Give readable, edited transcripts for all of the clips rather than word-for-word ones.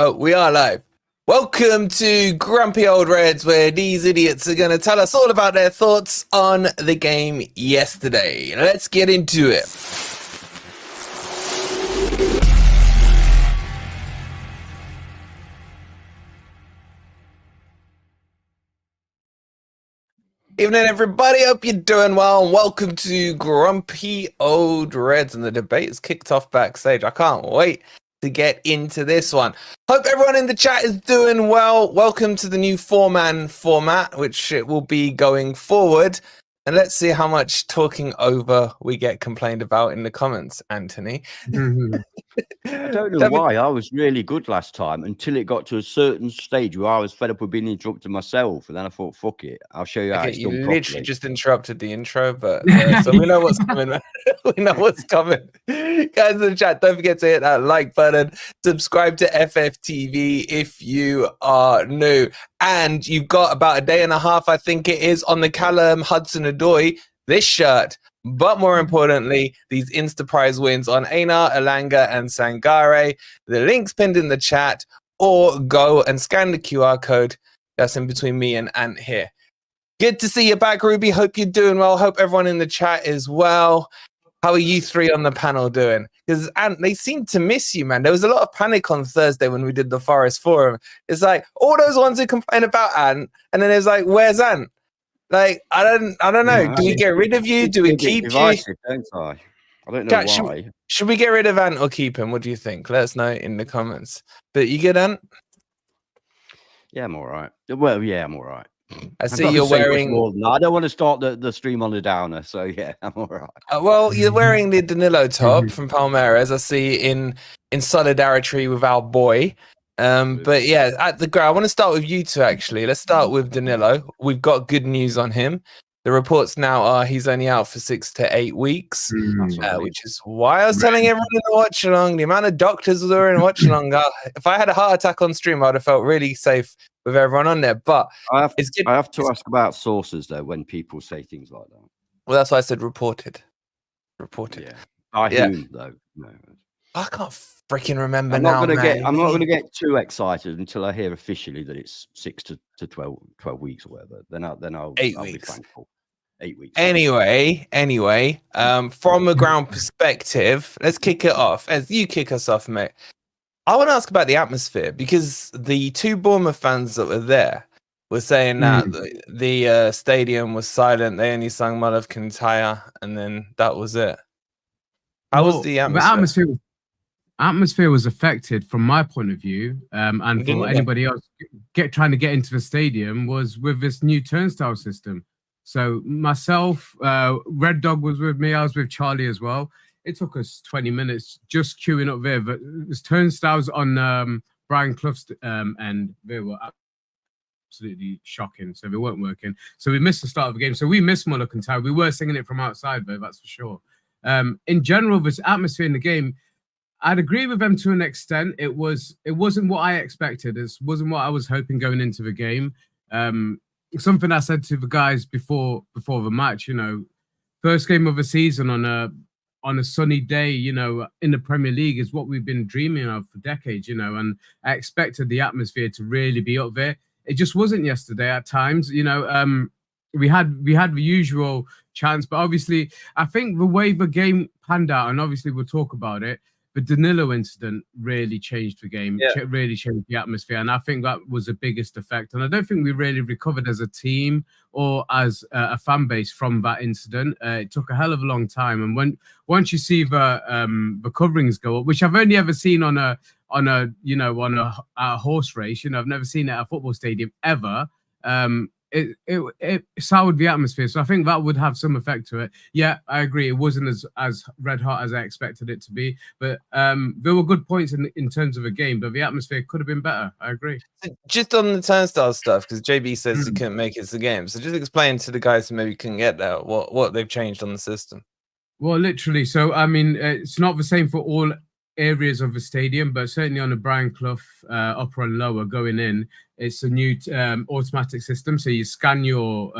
Oh, we are live. Welcome to Grumpy Old Reds, where these idiots are going to tell us all about their thoughts on the game yesterday. Let's get into it. Evening, everybody. Hope you're doing well. And welcome to Grumpy Old Reds. And the debate is kicked off backstage. I can't wait to get into this one. Hope everyone in the chat is doing well. Welcome to the new four-man format, which it will be going forward. And let's see how much talking over we get complained about in the comments, Anthony. I don't know why. I was really good last time until it got to a certain stage where I was fed up with being interrupted myself. And then I thought, fuck it. I'll show you how it's done properly. Literally just interrupted the intro, but so we know what's coming. We know what's coming. Guys in the chat, don't forget to hit that like button. Subscribe to FFTV if you are new. And you've got about a day and a half, I think it is, on the Callum Hudson-Odoi, this shirt. But more importantly, these Insta Prize wins on Aina, Elanga, and Sangare. The link's pinned in the chat, or go and scan the QR code that's in between me and Ant here. Good to see you back, Ruby. Hope you're doing well. Hope everyone in the chat is well. How are you three on the panel doing? Because Ant, they seem to miss you, man. There was a lot of panic on Thursday when we did the Forest Forum. It's like all those ones who complain about Ant, and then it's like, where's Ant? Like, I don't know. Yeah, do we get rid of you? Do we keep you? Don't I don't know why. Should we get rid of Ant or keep him? What do you think? Let us know in the comments. But you good, Ant? Yeah, I'm all right. Well, yeah, I'm all right. I see you're wearing... I don't want to start the stream on a downer, so yeah, I'm all right. Well, you're wearing the Danilo top from Palmeiras, I see, in solidarity with our boy. But yeah, at the ground, I want to start with you two, actually. Let's start with Danilo. We've got good news on him. The reports now are he's only out for 6 to 8 weeks, which is why I was telling everyone in the watch along, the amount of doctors that were in watch along. If I had a heart attack on stream, I would have felt really safe with everyone on there. But I have to ask about sources, though, when people say things like that. Well, that's why I said reported. Reported. Yeah. Whom, though? No. I can't freaking remember I'm now, I'm not going to get too excited until I hear officially that it's 6 to 12 weeks or whatever. Then I'll 8 I'll weeks. Be thankful. 8 weeks. Anyway, from a ground perspective, let's kick it off. As you kick us off, mate, I want to ask about the atmosphere, because the two Bournemouth fans that were there were saying that the stadium was silent. They only sang Malav Kintaya, and then that was it. How was the atmosphere? The atmosphere was affected from my point of view, and for anybody else trying to get into the stadium, was with this new turnstile system. So myself, Red Dog was with me. I was with Charlie as well. It took us 20 minutes just queuing up there. But there's turnstiles on Brian Clough's end. They were absolutely shocking. So they weren't working. So we missed the start of the game. So we missed Mullock and Ty. We were singing it from outside, though, that's for sure. In general, this atmosphere in the game, I'd agree with them to an extent. It wasn't what I expected. It wasn't what I was hoping going into the game. Something I said to the guys before the match, you know, first game of the season on a sunny day, you know, in the Premier League is what we've been dreaming of for decades, you know, and I expected the atmosphere to really be up there. It just wasn't yesterday at times, you know. We had the usual chance, but obviously I think the way the game panned out, and obviously we'll talk about it, the Danilo incident really changed the game, really changed the atmosphere, and I think that was the biggest effect. And I don't think we really recovered as a team or as a fan base from that incident. It took a hell of a long time, and once you see the coverings go up, which I've only ever seen on a horse race, you know, I've never seen it at a football stadium ever. It soured the atmosphere, so I think that would have some effect to it. Yeah, I agree. It wasn't as red hot as I expected it to be, but there were good points in terms of a game, but the atmosphere could have been better. I agree. Just on the turnstile stuff, because JB says he couldn't make it to the game, so just explain to the guys who maybe couldn't get there what they've changed on the system. Well, literally. So I mean, it's not the same for all areas of the stadium, but certainly on the Brian Clough upper and lower going in, it's a new automatic system. So you scan your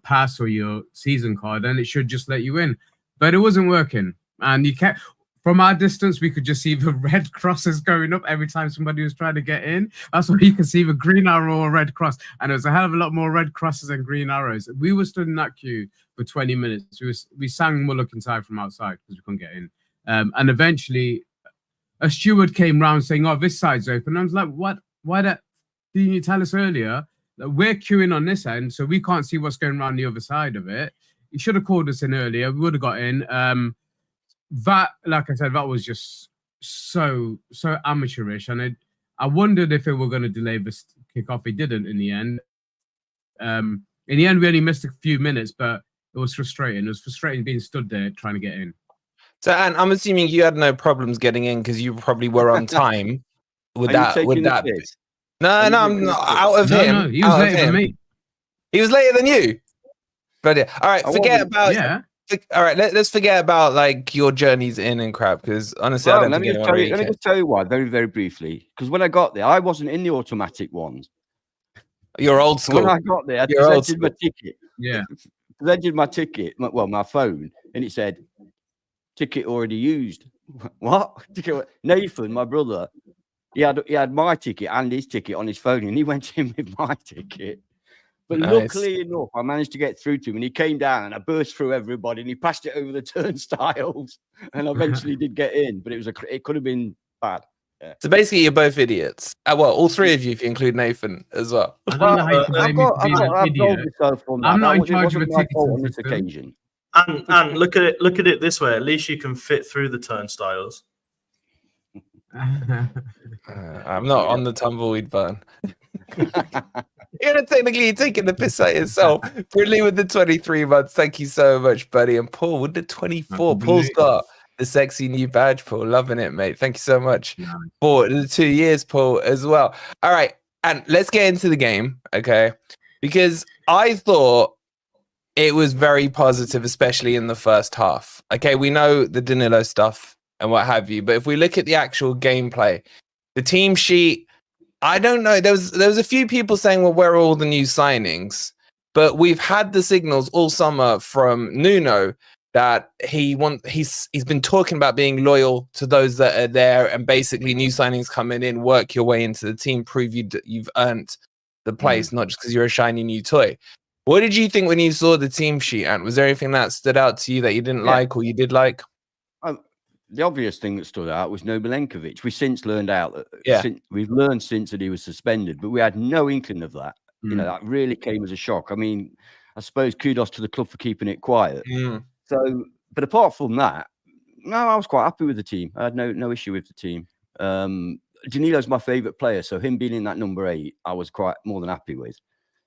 pass or your season card, and it should just let you in. But it wasn't working, and you kept from our distance, we could just see the red crosses going up every time somebody was trying to get in. That's why you can see the green arrow or red cross. And there was a hell of a lot more red crosses and green arrows. We were stood in that queue for 20 minutes. We sang Mullock inside from outside because we couldn't get in. And eventually, a steward came round saying, "Oh, this side's open." And I was like, "What? Why didn't you tell us earlier that we're queuing on this end, so we can't see what's going around the other side of it? You should have called us in earlier. We would have got in." That, like I said, that was just so amateurish, and I wondered if they were going to delay this kickoff. They didn't in the end. In the end, we only missed a few minutes, but it was frustrating. It was frustrating being stood there trying to get in. So, and I'm assuming you had no problems getting in because you probably were on time. Would that? No, I'm not out of him. No, he was later than me. He was later than you. But yeah. All right, forget about. Yeah. All right, let's forget about like your journeys in and crap, because honestly, I don't let me just tell you why, very, very briefly. Because when I got there, I wasn't in the automatic ones. You're old school. When I got there, I presented my ticket. Yeah. Presented my ticket, my phone, and it said, "Ticket already used." What? Nathan, my brother, he had my ticket and his ticket on his phone, and he went in with my ticket. But luckily enough, I managed to get through to him, and he came down, and I burst through everybody, and he passed it over the turnstiles, and I eventually did get in. But it could have been bad. Yeah. So basically, you're both idiots. Well, all three of you, if you include Nathan as well. I don't know how you can blame me for being an idiot. I'm not in charge of a ticket on this occasion. And look at it this way: at least you can fit through the turnstiles. I'm not on the tumbleweed button. You're technically taking the piss out yourself. Brilliant with the 23 months. Thank you so much, buddy. And Paul with the 24. Paul's got the sexy new badge, Paul. Loving it, mate. Thank you so much for the 2 years, Paul, as well. All right. And let's get into the game, okay? Because I thought it was very positive, especially in the first half. Okay, we know the Danilo stuff and what have you, but if we look at the actual gameplay, the team sheet, I don't know. There was a few people saying, "Well, where are all the new signings?" But we've had the signals all summer from Nuno that he's been talking about being loyal to those that are there, and basically new signings coming in, work your way into the team, prove you've earned the place, not just because you're a shiny new toy. What did you think when you saw the team sheet, Ant? Was there anything that stood out to you that you didn't like or you did like? The obvious thing that stood out was no Milenkovic. We since learned out that we've learned since that he was suspended, but we had no inkling of that. You know, that really came as a shock. I mean, I suppose kudos to the club for keeping it quiet. So, but apart from that, no, I was quite happy with the team. I had no issue with the team. Danilo's my favourite player, so him being in that number 8, I was quite more than happy with.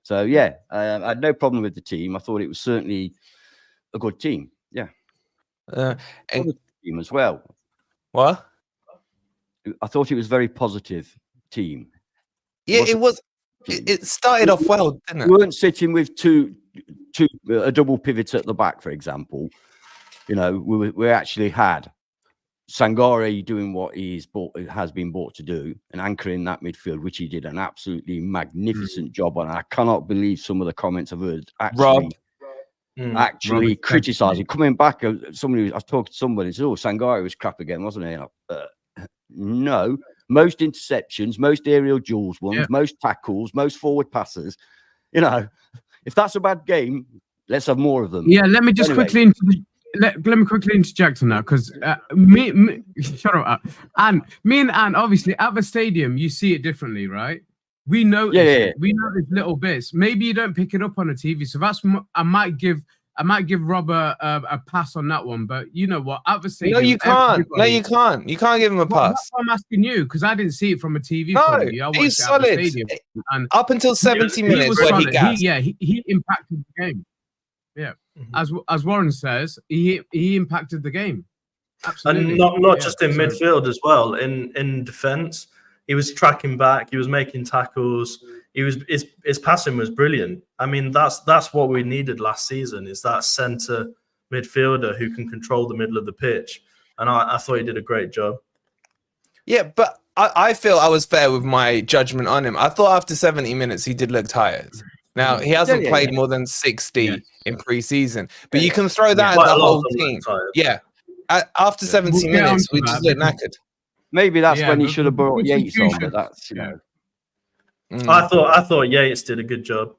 So yeah, I had no problem with the team. I thought it was certainly a good team. Yeah. And team as well. What? I thought it was a very positive team. Yeah, it was. It started off well, didn't it? We weren't sitting with a double pivot at the back, for example. You know, we actually had Sangare doing what has been brought to do and anchoring that midfield, which he did an absolutely magnificent job on. I cannot believe some of the comments I've heard actually criticizing. Coming back, I was talking to somebody and said, "Oh, Sangare was crap again, wasn't he?" No, most interceptions, most aerial duels won, most tackles, most forward passes. You know, if that's a bad game, let's have more of them. Yeah, let me just quickly let me quickly interject on that, because shut up, and me and Anne, obviously at the stadium, you see it differently, right? We know, we know these little bits. Maybe you don't pick it up on a TV, so that's I might give Rob a pass on that one. But you know what? At the stadium, no, you can't. No, you can't. You can't give him a pass. That's why I'm asking you, because I didn't see it from a TV point of view. I watched he's it solid. at the stadium, and up until 70 minutes, where he impacted the game. Yeah, as Warren says, he impacted the game. Absolutely. And not just in midfield as well. In defence, he was tracking back. He was making tackles. His passing was brilliant. I mean, that's what we needed last season, is that centre midfielder who can control the middle of the pitch. And I thought he did a great job. Yeah, but I feel I was fair with my judgment on him. I thought after 70 minutes he did look tired. Now, he hasn't played more than 60 in pre-season. But you can throw that at the whole team. Yeah. after 70 minutes, we just look knackered. Maybe that's when he should have brought Yates on, but that's, you know. I thought Yates did a good job.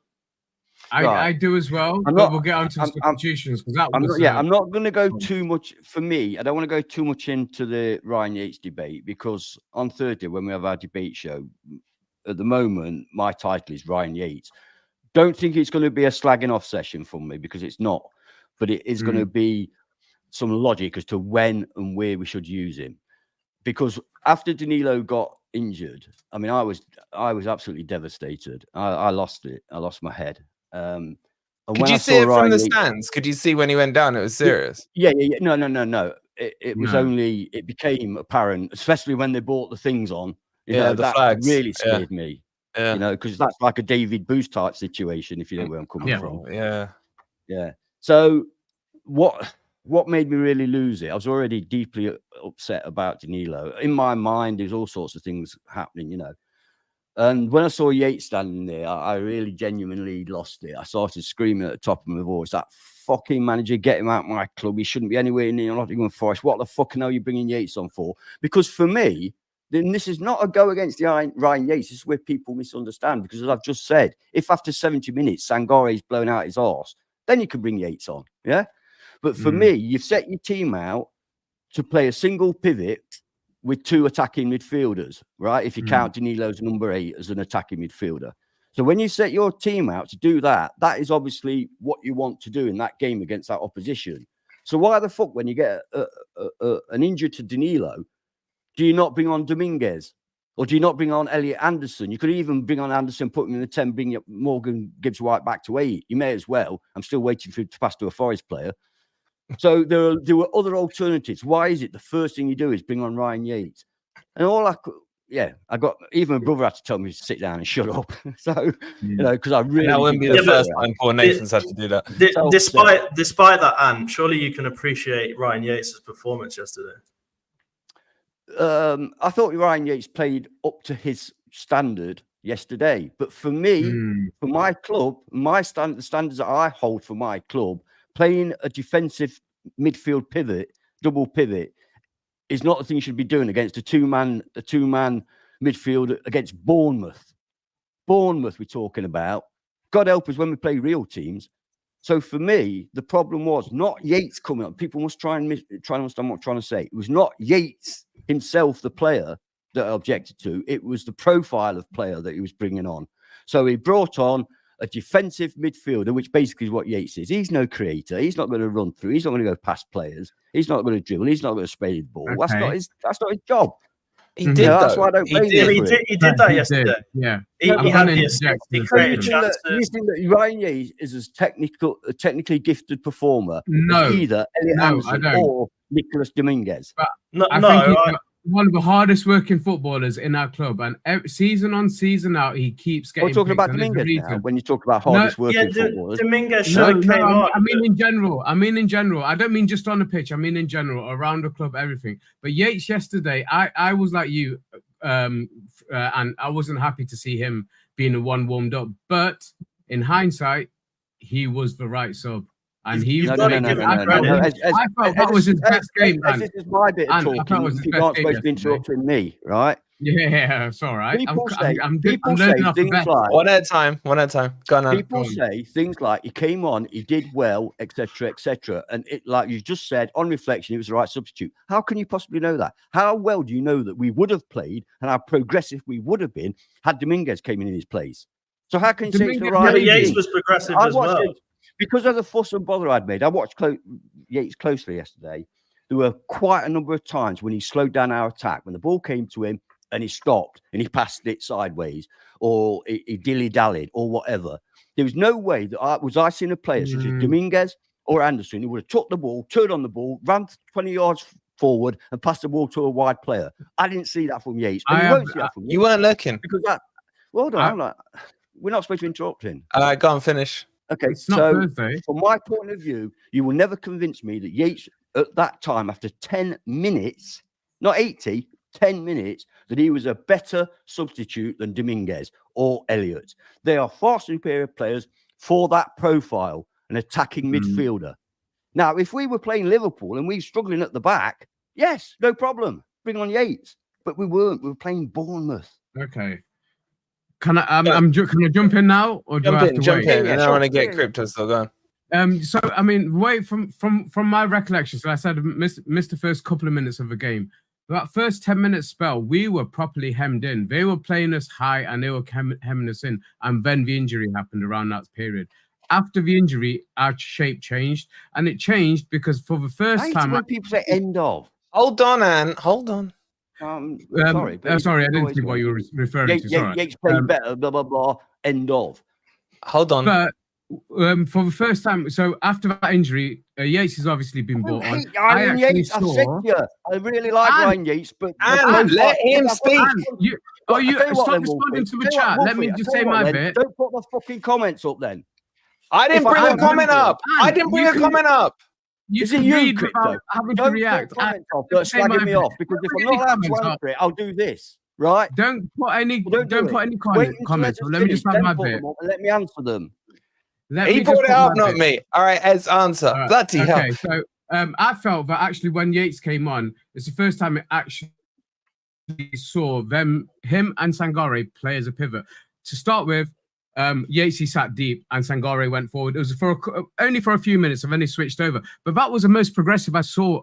I do as well, but we'll get on to substitutions because that was. I'm not going to go too much. For me, I don't want to go too much into the Ryan Yates debate because on Thursday when we have our debate show, at the moment my title is Ryan Yates. Don't think it's going to be a slagging off session for me because it's not, but it is going to be some logic as to when and where we should use him. Because after Danilo got injured, I mean, I was absolutely devastated. I lost it. I lost my head. Could you see it from the stands? Could you see when he went down? It was serious. Yeah. No. It was only, it became apparent, especially when they brought the things on. You know, the that flags really scared me. You know, because that's like a David Booth type situation, if you know where I'm coming from. Yeah. So what made me really lose it? I was already deeply upset about Danilo. In my mind, there's all sorts of things happening, you know. And when I saw Yates standing there, I really genuinely lost it. I started screaming at the top of my voice, that fucking manager, get him out of my club. He shouldn't be anywhere near Nottingham Forest. What the fuck are you bringing Yates on for? Because for me, then this is not a go against the Ryan Yates. This is where people misunderstand. Because as I've just said, if after 70 minutes Sangare is blown out his arse, then you can bring Yates on. Yeah. But for me, you've set your team out to play a single pivot with two attacking midfielders, right? If you count Danilo's number 8 as an attacking midfielder. So when you set your team out to do that, that is obviously what you want to do in that game against that opposition. So why the fuck, when you get an injury to Danilo, do you not bring on Dominguez? Or do you not bring on Elliot Anderson? You could even bring on Anderson, put him in the 10, bring Morgan Gibbs-White back to 8. You may as well. I'm still waiting for him to pass to a Forest player. So there were other alternatives. Why is it the first thing you do is bring on Ryan Yates? And all I could, I got, even my brother had to tell me to sit down and shut up. So, you know, because I really. And that wouldn't be the first time Paul Nathan's had to do that. Despite that, Ant, surely you can appreciate Ryan Yates' performance yesterday. I thought Ryan Yates played up to his standard yesterday. But for me, for my club, the standards that I hold for my club, playing a defensive midfield pivot, double pivot, is not the thing you should be doing against a two-man midfield against Bournemouth. Bournemouth we're talking about. God help us when we play real teams. So for me, the problem was not Yates coming up. People must try and understand what I'm trying to say. It was not Yates himself, the player, that I objected to. It was the profile of player that he was bringing on. So he brought on a defensive midfielder, which basically is what Yates is. He's no creator. He's not going to run through. He's not going to go past players. He's not going to dribble. He's not going to spray the ball. Okay. That's not his job. He did. That's why I don't blame him. He did that yesterday. Yeah. He had the assist. He created chances. You think that Ryan Yates is as technically gifted performer as either Elliot Anderson or Nicholas Dominguez? I think he's one of the hardest working footballers in our club, and season on, season out, he keeps getting. We're talking about Dominguez now, when you talk about hardest working footballers. Dominguez should have came on. I mean in general. I don't mean just on the pitch. I mean in general, around the club, everything. But Yates yesterday, I was like you, and I wasn't happy to see him being the one warmed up. But in hindsight, he was the right sub. And he I felt that was his best game. This is my bit of talking. People aren't supposed to be interrupting me, right? Yeah, it's all right. People say things like one at a time. Go on. People say things like he came on, he did well, etc. And it, like you just said, on reflection, he was the right substitute. How can you possibly know that? How well do you know that we would have played and how progressive we would have been had Dominguez came in his place? So how can you say it's the right? Yates was progressive as well. Because of the fuss and bother I'd made, I watched Yates closely yesterday. There were quite a number of times when he slowed down our attack, when the ball came to him and he stopped and he passed it sideways or he dilly-dallied or whatever. There was no way that I seen a player such as Dominguez or Anderson who would have took the ball, turned on the ball, ran 20 yards forward and passed the ball to a wide player. I didn't see that from Yates. And you won't see that from Yates. You weren't looking. Because that, well done, we're not supposed to interrupt him. All right, go and finish. Okay, so from my point of view, you will never convince me that Yates at that time, after 10 minutes, not 80, 10 minutes, that he was a better substitute than Dominguez or Elliott. They are far superior players for that profile, an attacking midfielder. Now, if we were playing Liverpool and we were struggling at the back, yes, no problem. Bring on Yates. But we weren't. We were playing Bournemouth. Okay. Can I can I jump in now, or do I have to jump wait? in, and then I want to get crypto still going. So I mean, wait from my recollection. So I said missed the first couple of minutes of the game. That first 10-minute spell, we were properly hemmed in. They were playing us high and they were hemming us in. And then the injury happened around that period. After the injury, our shape changed, and it changed because for the first time, when people say end of. Hold on, Anne. Hold on. Sorry, I didn't see what you were referring to. Sorry. Yates playing better. Blah blah blah. End of. Hold on. But for the first time, so after that injury, Yates has obviously been brought on. I really like Ryan Yates, but let him speak. Stop responding to the chat. Let me just say my bit. Don't put the fucking comments up then. I didn't bring a comment up. I didn't bring a comment up. You can read without having to react. Slagging me off, because if I'm not allowed to answer it, I'll do this. Right? Don't put any comments. Let me just have my bit. Let me answer them. He brought it up, not me. All right, Ed's answer. Bloody hell. Okay, so I felt that actually when Yates came on, it's the first time it actually saw him and Sangare play as a pivot. To start with, Yates, he sat deep and Sangare went forward. It was only for a few minutes and then he switched over. But that was the most progressive I saw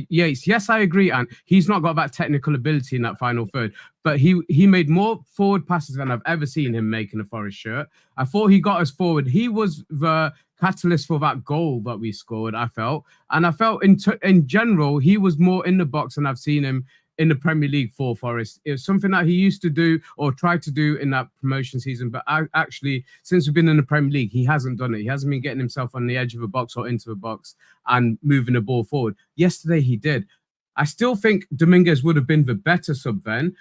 Yates. Yes, I agree, and he's not got that technical ability in that final third, but he made more forward passes than I've ever seen him make in a Forest shirt. I thought he got us forward. He was the catalyst for that goal that we scored, I felt. And I felt in general, he was more in the box than I've seen him in the Premier League for Forest. It was something that he used to do or tried to do in that promotion season. But actually, since we've been in the Premier League, he hasn't done it. He hasn't been getting himself on the edge of a box or into a box and moving the ball forward. Yesterday, he did. I still think Dominguez would have been the better sub then.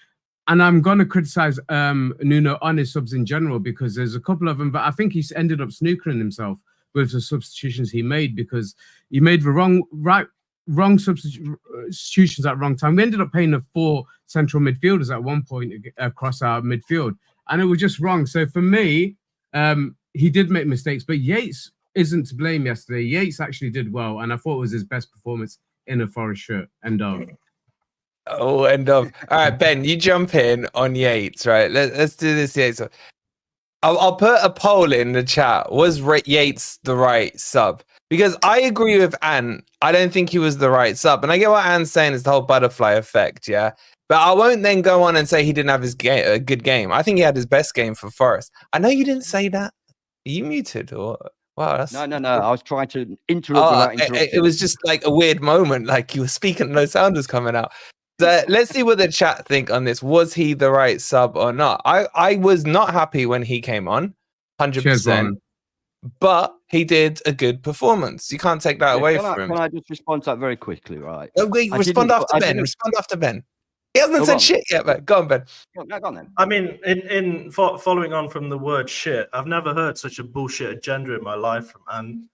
And I'm going to criticize Nuno on his subs in general, because there's a couple of them, but I think he's ended up snookering himself with the substitutions he made, because he made the wrong substitutions at wrong time. We ended up playing the 4 central midfielders at one point across our midfield, and it was just wrong. So for me, he did make mistakes, but Yates isn't to blame yesterday. Yates actually did well, and I thought it was his best performance in a Forest shirt. End of. Oh, end of. All right, Ben, you jump in on Yates, right? Let's do this, Yates. I'll put a poll in the chat. Was Yates the right sub? Because I agree with Anne. I don't think he was the right sub. And I get what Anne's saying is the whole butterfly effect, yeah? But I won't then go on and say he didn't have a good game. I think he had his best game for Forest. I know you didn't say that. Are you muted? Or wow, that's... No. I was trying to interrupt without interrupting. It was just like a weird moment, like you were speaking and no sound was coming out. So let's see what the chat think on this. Was he the right sub or not? I was not happy when he came on, 100%. But he did a good performance. You can't take that away from him. Can I just respond to that very quickly, right? Okay, respond after Ben. Respond after Ben. He hasn't said shit yet, man. Go on, Ben. Go on, then. I mean, following on from the word shit, I've never heard such a bullshit agenda in my life from Anne.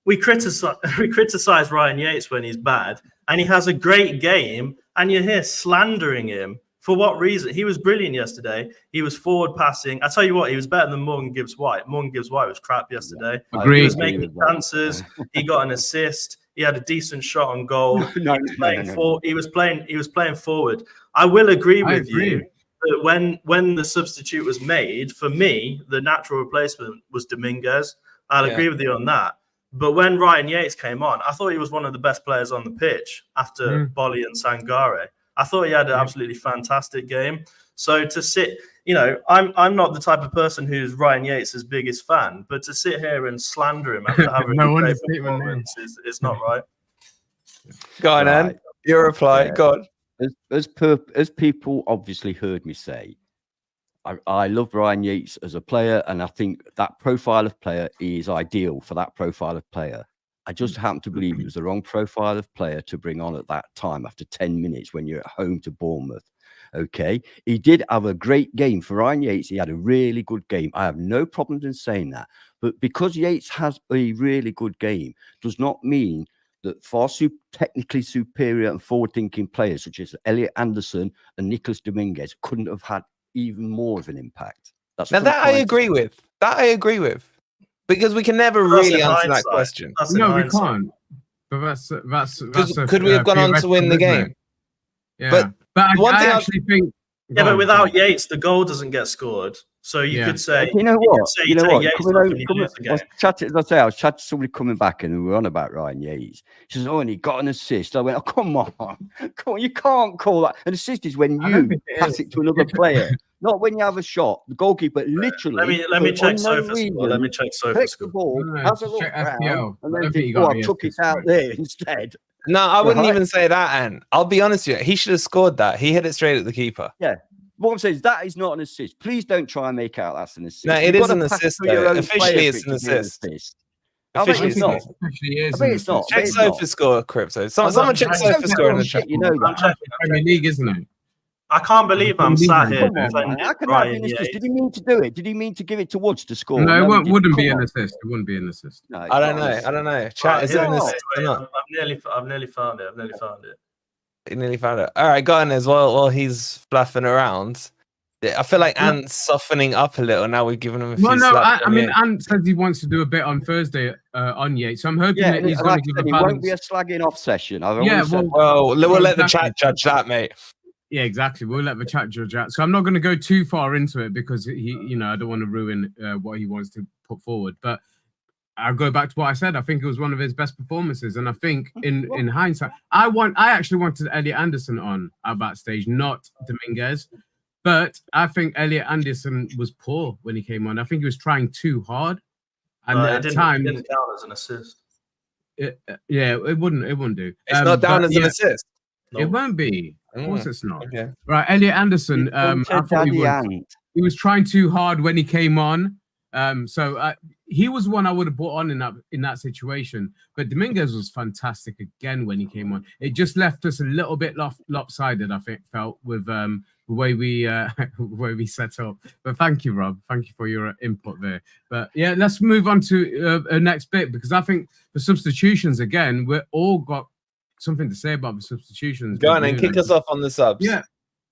We criticize Ryan Yates when he's bad, and he has a great game, and you're here slandering him. For what reason? He was brilliant yesterday. He was forward passing. I tell you what, he was better than Morgan Gibbs-White. Morgan Gibbs-White was crap yesterday. Agreed. He was making chances. He got an assist. He had a decent shot on goal. He was playing forward. I will agree with you that when the substitute was made, for me, the natural replacement was Dominguez. I'll agree with you on that. But when Ryan Yates came on, I thought he was one of the best players on the pitch after Bolly and Sangare. I thought he had an absolutely fantastic game. So to sit, I'm not the type of person who's Ryan Yates' biggest fan, but to sit here and slander him after having a great performance is not right. Go on, Anne. Your reply. Go on. As people obviously heard me say, I love Ryan Yates as a player, and I think that profile of player is ideal for that profile of player. I just happen to believe it was the wrong profile of player to bring on at that time after 10 minutes when you're at home to Bournemouth. Okay. He did have a great game. For Ryan Yates, he had a really good game. I have no problems in saying that. But because Yates has a really good game does not mean that far technically superior and forward-thinking players such as Elliot Anderson and Nicholas Dominguez couldn't have had even more of an impact. That I agree with. Because we can never really answer that question. No, we can't. But that's could we have gone on to win the game? Yeah, but I actually think. Yeah, but without Yates, the goal doesn't get scored. So you could say, you know what? You know what? I was chatting to somebody coming back and we were on about Ryan Yates. She says, "Oh, and he got an assist." I went, "Oh, come on, you can't call that an assist. Is when you pass it to another player, not when you have a shot." The goalkeeper literally. Let me check Sofascore. Let me check Sofascore. The ball, has a look around, and then I took it out there instead. No, I wouldn't even say that, and I'll be honest with you. He should have scored that. He hit it straight at the keeper. Yeah. What I'm saying is that is not an assist. Please don't try and make out that's an assist. No, it is an assist. Officially, it's an assist. Officially, it's not. I think it's not. Check Sofascore, Crypto. Someone check Sofascore in the chat. You know that. Premier League, isn't it? I can't believe I'm sat here. Did he mean to do it? Did he mean to give it to Woods to score? No, it wouldn't be an assist. It wouldn't be an assist. No, I don't know. Chat, is it an assist or not? I've nearly found it. You nearly found it. All right, go on as well. While he's fluffing around, I feel like Ant's softening up a little now. We've given him a few. Well, no, I mean, Ant says he wants to do a bit on Thursday on Yates, so I'm hoping that he's going to give a balance. It won't be a slagging off session. We'll let the chat judge that, mate. Yeah, exactly. We'll let the chat judge that. So I'm not going to go too far into it because I don't want to ruin what he wants to put forward. But I'll go back to what I said. I think it was one of his best performances, and I think in hindsight, I actually wanted Elliot Anderson on at that stage, not Dominguez. But I think Elliot Anderson was poor when he came on. I think he was trying too hard, and at times it didn't count as an assist. It wouldn't do. It's not down as an assist. It won't be. Of course, it's not. Okay. Right, Elliot Anderson. I thought he was trying too hard when he came on. So he was one I would have brought on in that situation. But Dominguez was fantastic again when he came on. It just left us a little bit lopsided. I felt with the way we set up. But thank you, Rob. Thank you for your input there. But yeah, let's move on to the next bit because I think the substitutions again. We're all got something to say about the substitutions. Go on and kick us off on the subs. Yeah.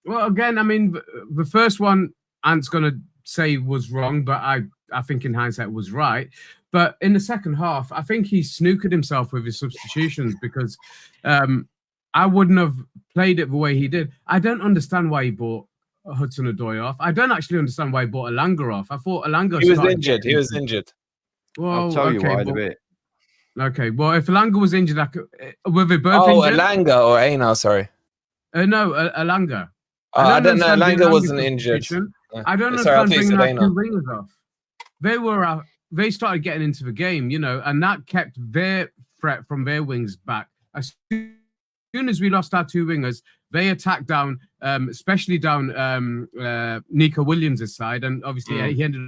Well, again, I mean, the first one Ant's going to say was wrong, but I think in hindsight was right. But in the second half, I think he snookered himself with his substitutions because I wouldn't have played it the way he did. I don't understand why he bought Hudson-Odoi off. I don't actually understand why he bought Elanga off. I thought Elanga... He was injured. Well, I'll tell you why in a bit. Okay, well, if Elanga was injured, were they both injured? Elanga or Aina, sorry. No, Elanga. I don't know. Elanga wasn't injured. I don't understand bringing our two wingers off. They started getting into the game, and that kept their threat from their wings back. As soon as we lost our two wingers, they attacked down, especially down Nico Williams' side, and obviously he ended.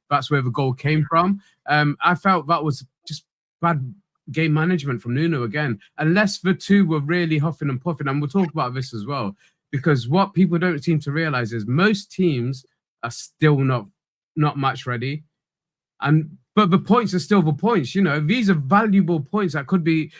That's where the goal came from. I felt that was just bad game management from Nuno again, unless the two were really huffing and puffing, and we'll talk about this as well, because what people don't seem to realize is most teams are still not match ready, but the points are still the points. These are valuable points that could be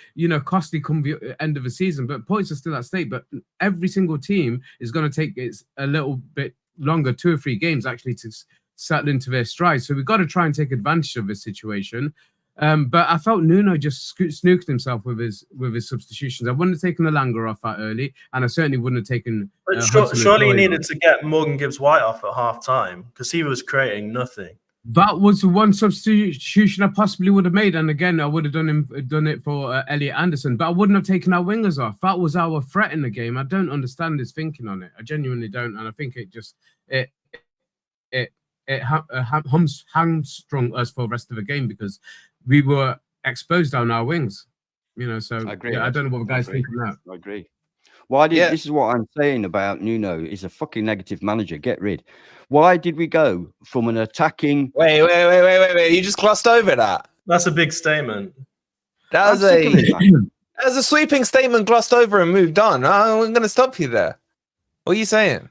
costly come the end of the season, but points are still at stake. But every single team is going to take a little bit longer, 2 or 3 games actually to settle into their stride. So we've got to try and take advantage of this situation. But I felt Nuno just snooked himself with his substitutions. I wouldn't have taken Elanga off that early, and I certainly wouldn't have taken. But surely he needed to get Morgan Gibbs-White off at half time because he was creating nothing. That was the one substitution I possibly would have made, and again, I would have done it for Elliot Anderson, but I wouldn't have taken our wingers off. That was our threat in the game. I don't understand his thinking on it. I genuinely don't, and I think it hamstrung us for the rest of the game because we were exposed down our wings, So I agree. Yeah, I don't know what the guys think of that. I agree. This is what I'm saying about Nuno. He's a fucking negative manager. Get rid. Why did we go from an attacking? Wait! You just glossed over that. That's a big statement. That was a sweeping statement, glossed over and moved on. I'm going to stop you there. What are you saying?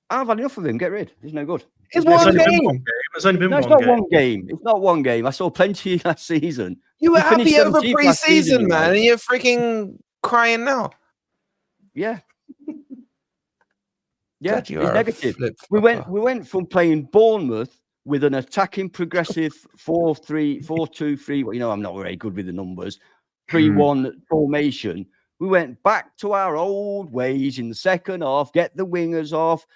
I've had enough of him. Get rid. He's no good. It's one game. It's only been one game. It's not one game. I saw plenty last season. You were happy over pre-season, man, and you're freaking crying now. Yeah. Yeah, it's negative. We went from playing Bournemouth with an attacking progressive 4-3, 4-2-3. Well, you know, I'm not very good with the numbers. 3-1 formation. We went back to our old ways in the second half, get the wingers off,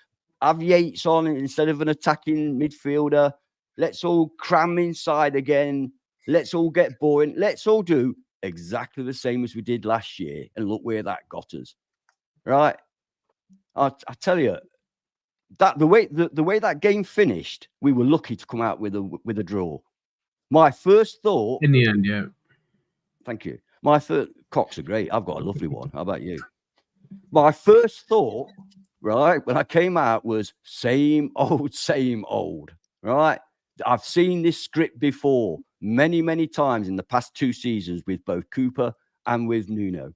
have Yates on instead of an attacking midfielder. Let's all cram inside again. Let's all get boring. Let's all do exactly the same as we did last year. And look where that got us. Right? I tell you, that the way that game finished, we were lucky to come out with a draw. My first thought in the end, yeah. Thank you. My first cocks are great. I've got a lovely one. How about you? My first thought, right, when I came out was same old, right? I've seen this script before many, many times in the past 2 seasons with both Cooper and with Nuno.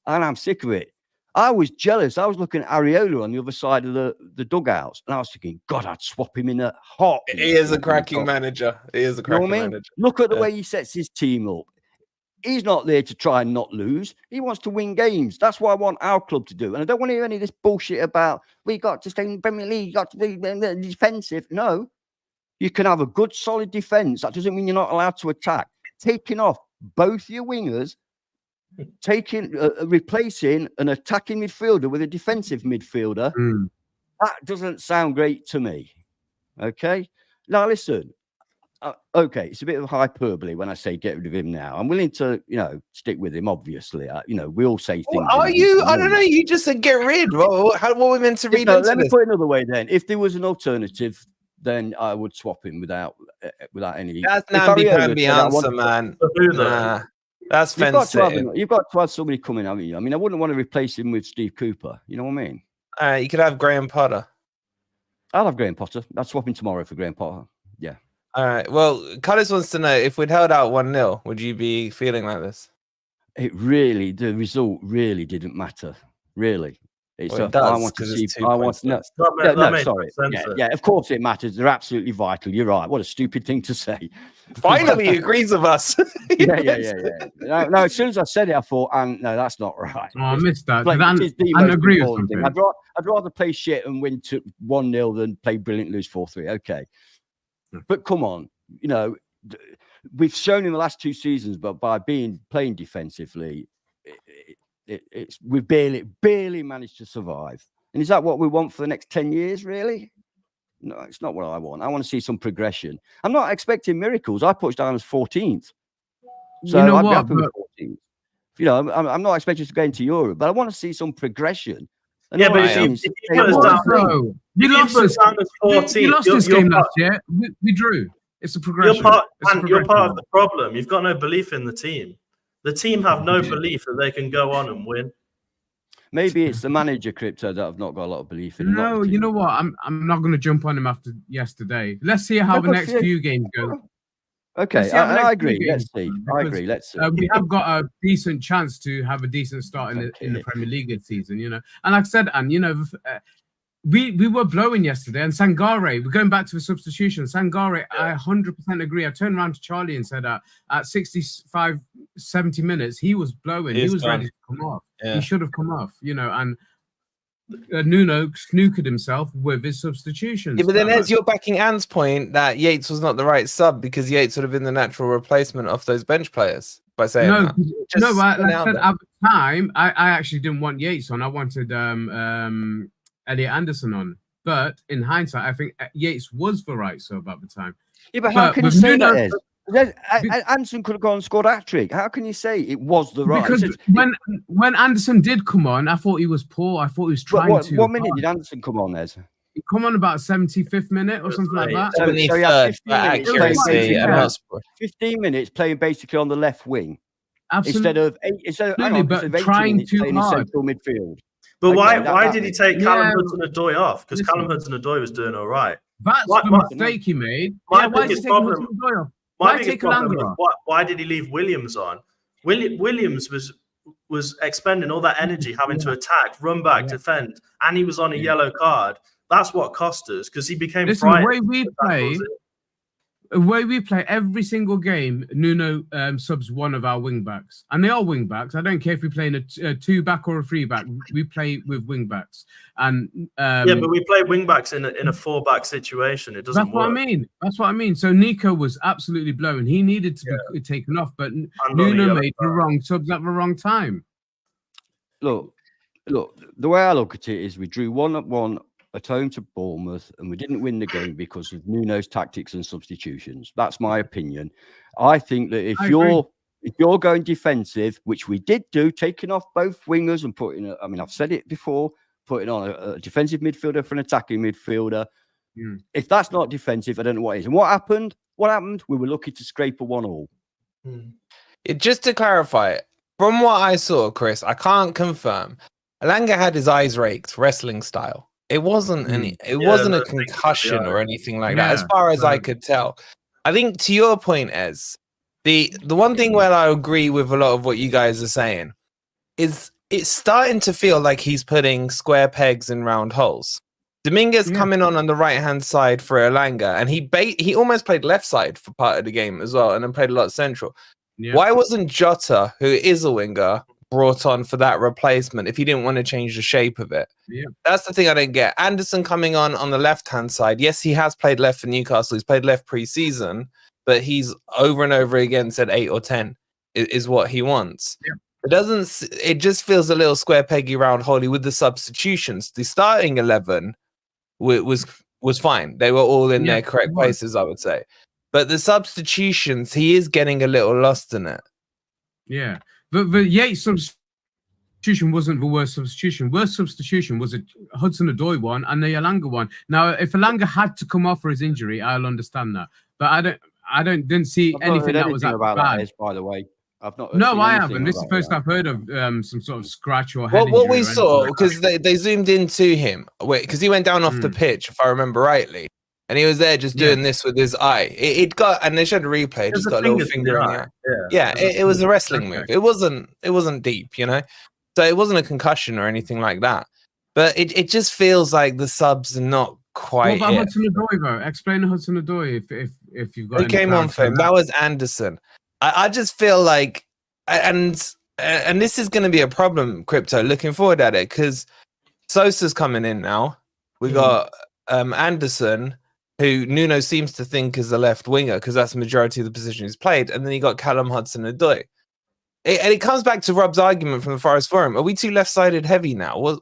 And I'm sick of it. I was jealous. I was looking at Areola on the other side of the dugouts, and I was thinking, God, I'd swap him in a hot. He is a cracking manager. He is a cracking manager. Look at the way he sets his team up. He's not there to try and not lose. He wants to win games. That's what I want our club to do. And I don't want to hear any of this bullshit about we got to stay in the Premier League, you got to be defensive. No, you can have a good, solid defense. That doesn't mean you're not allowed to attack. Taking off both your wingers, replacing an attacking midfielder with a defensive midfielder. That doesn't sound great to me. Okay. Now listen. Okay, it's a bit of hyperbole when I say get rid of him now. I'm willing to, stick with him. Obviously, we all say things. Are you? I don't know. You just said get rid. What are we meant to read into Let me this? put it another way. Then, if there was an alternative, then I would swap him without any. That's namby-pamby answer, man. That's offensive. You've got to have somebody coming. I mean, I wouldn't want to replace him with Steve Cooper. You know what I mean? You could have Graham Potter. I'll have Graham Potter. I'll swap him tomorrow for Graham Potter. Yeah. All right. Well, Cullis wants to know if we'd held out 1-0, would you be feeling like this? The result really didn't matter. Really. It does, I want to see. Sorry. Yeah, of course it matters. They're absolutely vital. You're right. What a stupid thing to say. Finally, he agrees with us. Yeah. No, as soon as I said it, I thought, no, that's not right. Oh, I missed that. I agree with something. I'd rather play shit and win 1-0 than play brilliant, lose 4-3. Okay. But come on, we've shown in the last 2 seasons, but by playing defensively, we've barely managed to survive. And is that what we want for the next 10 years, really? No, it's not what I want. I want to see some progression. I'm not expecting miracles. I pushed down as 14th. So I'd be happy with 14th. I'm not expecting to go into Europe, but I want to see some progression. And yeah, but if you lost this game last year. We drew. It's a progression. You're part of the problem. You've got no belief in the team. The team have no belief that they can go on and win. Maybe it's the manager, Crypto, that I've not got a lot of belief in. No, you know what? I'm not going to jump on him after yesterday. Let's see how the next few games go. Okay, I agree. Let's see. Let's see. We have got a decent chance to have a decent start in the Premier League this season, And like I said, we were blowing yesterday. And Sangare, we're going back to the substitution. Sangare, I 100% agree. I turned around to Charlie and said at 65, 70 minutes, he was blowing. He was ready to come off. Yeah. He should have come off, and Nuno snookered himself with his substitutions. Yeah, but then there's your backing Anne's point that Yates was not the right sub because Yates would have been the natural replacement of those bench players by saying like I said, at the time, I actually didn't want Yates on. I wanted Elliot Anderson on. But in hindsight, I think Yates was the right sub at the time. Yeah, but how can you say that is? Anderson could have gone and scored a hat-trick. How can you say it was the right? Because when Anderson did come on, I thought he was poor. I thought he was trying to. What minute did Anderson come on, Ez? He come on about 75th minute or something like that. 73rd, 15 minutes playing basically on the left wing. Absolutely. Instead of trying too hard. Central midfield. But why did he take Callum Hudson-Odoi off? Because Callum Hudson-Odoi was doing all right. That's the mistake he made. Why is he taking Hudson-Odoi off? Why did he leave Williams on? Williams was expending all that energy having to attack, run back, defend, and he was on a yellow card. That's what cost us because he became frightened. The way we play, the way we play every single game, Nuno subs one of our wing backs, and they are wing backs. I don't care if we play in a 2-back or a 3-back. We play with wing backs, and yeah, but we play wing backs in a 4-back situation. It doesn't work. What I mean. That's what I mean. So Nico was absolutely blown. He needed to be taken off, but Nuno made the wrong subs at the wrong time. Look, the way I look at it is we drew 1-1 at home to Bournemouth, and we didn't win the game because of Nuno's tactics and substitutions. That's my opinion. I think that if you're going defensive, which we did do, taking off both wingers and putting, I mean, I've said it before, putting on a defensive midfielder for an attacking midfielder. If that's not defensive, I don't know what is. And what happened? We were lucky to scrape a 1-1. Just to clarify, from what I saw, Chris, I can't confirm. Elanga had his eyes raked, wrestling style. It wasn't wasn't a concussion or anything like that, as far as I could tell. I think to your point, Ez, the one thing where I agree with a lot of what you guys are saying is it's starting to feel like he's putting square pegs in round holes. Dominguez coming on the right-hand side for Elanga, and he almost played left side for part of the game as well, and then played a lot central. Why wasn't Jota, who is a winger, brought on for that replacement if he didn't want to change the shape of it? That's the thing I don't get. Anderson coming on the left-hand side. Yes, he has played left for Newcastle. He's played left pre-season, but he's over and over again said 8 or 10 is what he wants. It just feels a little square peggy round holey with the substitutions. The starting 11 was fine. They were all in their correct places, I would say. But the substitutions, he is getting a little lost in it. Yeah. But the Yates substitution wasn't the worst substitution. Worst substitution was a Hudson-Odoi one and the Elanga one. Now, if Elanga had to come off for his injury, I'll understand that. But I didn't see anything that was that bad. By the way, I've not. No, I haven't. This is the first I've heard of some sort of scratch or head injury. What we saw, like because they zoomed into him, because he went down off the pitch, if I remember rightly. And he was there just doing this with his eye. It got, and they showed a replay. It just got a little finger in the eye. It was a wrestling move. It wasn't deep, you know. So it wasn't a concussion or anything like that. But it just feels like the subs are not quite. What about Hudson-Odoi though? Explain Hudson-Odoi if you've got. Who came on for him? That was Anderson. I just feel like, and this is going to be a problem, Crypto. Looking forward at it because Sosa's coming in now. We got Anderson, who Nuno seems to think is a left winger because that's the majority of the position he's played. And then you got Callum Hudson-Odoi. And it comes back to Rob's argument from the Forest Forum. Are we too left-sided heavy now? Well,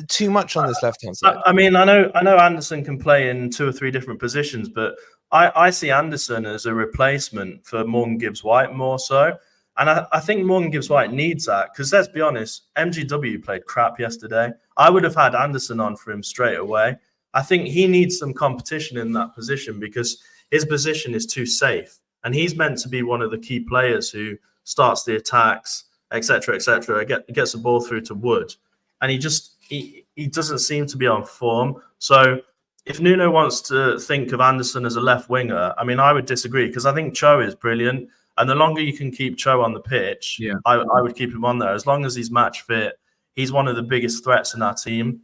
too much on this left-hand side. I mean, I know Anderson can play in 2 or 3 different positions, but I see Anderson as a replacement for Morgan Gibbs-White more so. And I think Morgan Gibbs-White needs that because let's be honest, MGW played crap yesterday. I would have had Anderson on for him straight away. I think he needs some competition in that position because his position is too safe. And he's meant to be one of the key players who starts the attacks, etc., gets the ball through to Wood. And he doesn't seem to be on form. So if Nuno wants to think of Anderson as a left winger, I mean, I would disagree because I think Cho is brilliant. And the longer you can keep Cho on the pitch, I would keep him on there. As long as he's match fit, he's one of the biggest threats in our team.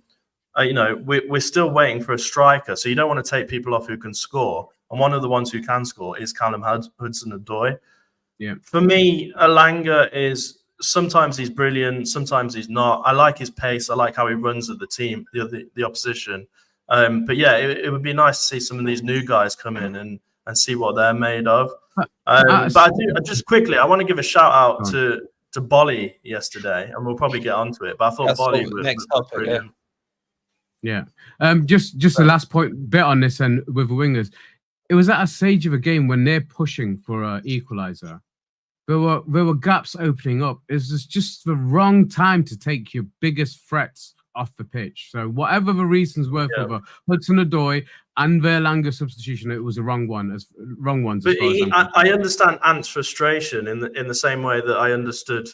We're still waiting for a striker, so you don't want to take people off who can score. And one of the ones who can score is Callum Hudson-Odoi. Yeah. For me, Elanga is sometimes he's brilliant, sometimes he's not. I like his pace. I like how he runs at the team, the opposition. But yeah, it would be nice to see some of these new guys come in and see what they're made of. But I want to give a shout out to Bolly yesterday, and we'll probably get onto it. But I thought Bolly was brilliant. Yeah. Just the last bit on this, and with the wingers, it was at a stage of a game when they're pushing for an equaliser. There were gaps opening up. It was just the wrong time to take your biggest threats off the pitch. So whatever the reasons were for the Hudson-Odoi and the Elanga substitution, it was the wrong ones. But I understand Ant's frustration in the same way that I understood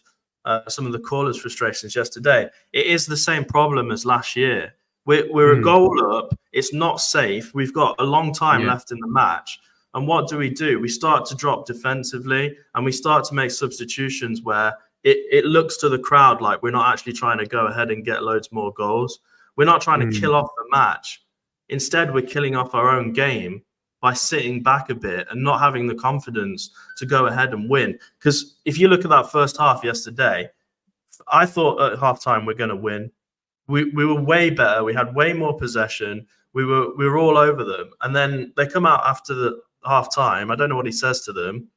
some of the callers' frustrations yesterday. It is the same problem as last year. We're a goal up. It's not safe. We've got a long time left in the match. And what do? We start to drop defensively and we start to make substitutions where it looks to the crowd like we're not actually trying to go ahead and get loads more goals. We're not trying to kill off the match. Instead, we're killing off our own game by sitting back a bit and not having the confidence to go ahead and win. Because if you look at that first half yesterday, I thought at halftime we're going to win. We were way better. We had way more possession. We were all over them. And then they come out after the halftime. I don't know what he says to them.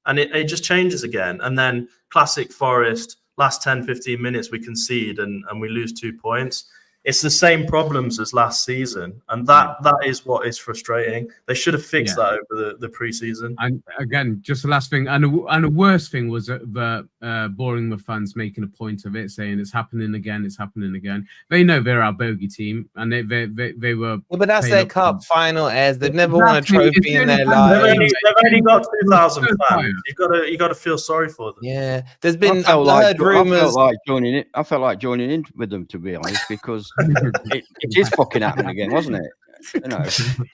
And it just changes again. And then classic Forest, last 10, 15 minutes, we concede and we lose 2 points. It's the same problems as last season. And that is what is frustrating. They should have fixed that over the preseason. And again, just the last thing, and the worst thing was the Bournemouth fans making a point of it, saying it's happening again, it's happening again. They know they're our bogey team, and they were. Yeah, but that's their cup final, as they've never won a trophy in their lives. They've only got 2,000 fans. You got to feel sorry for them. Yeah, there's been I felt like joining it. I felt like joining in with them, to be honest, because it is fucking happening again, wasn't it? You know.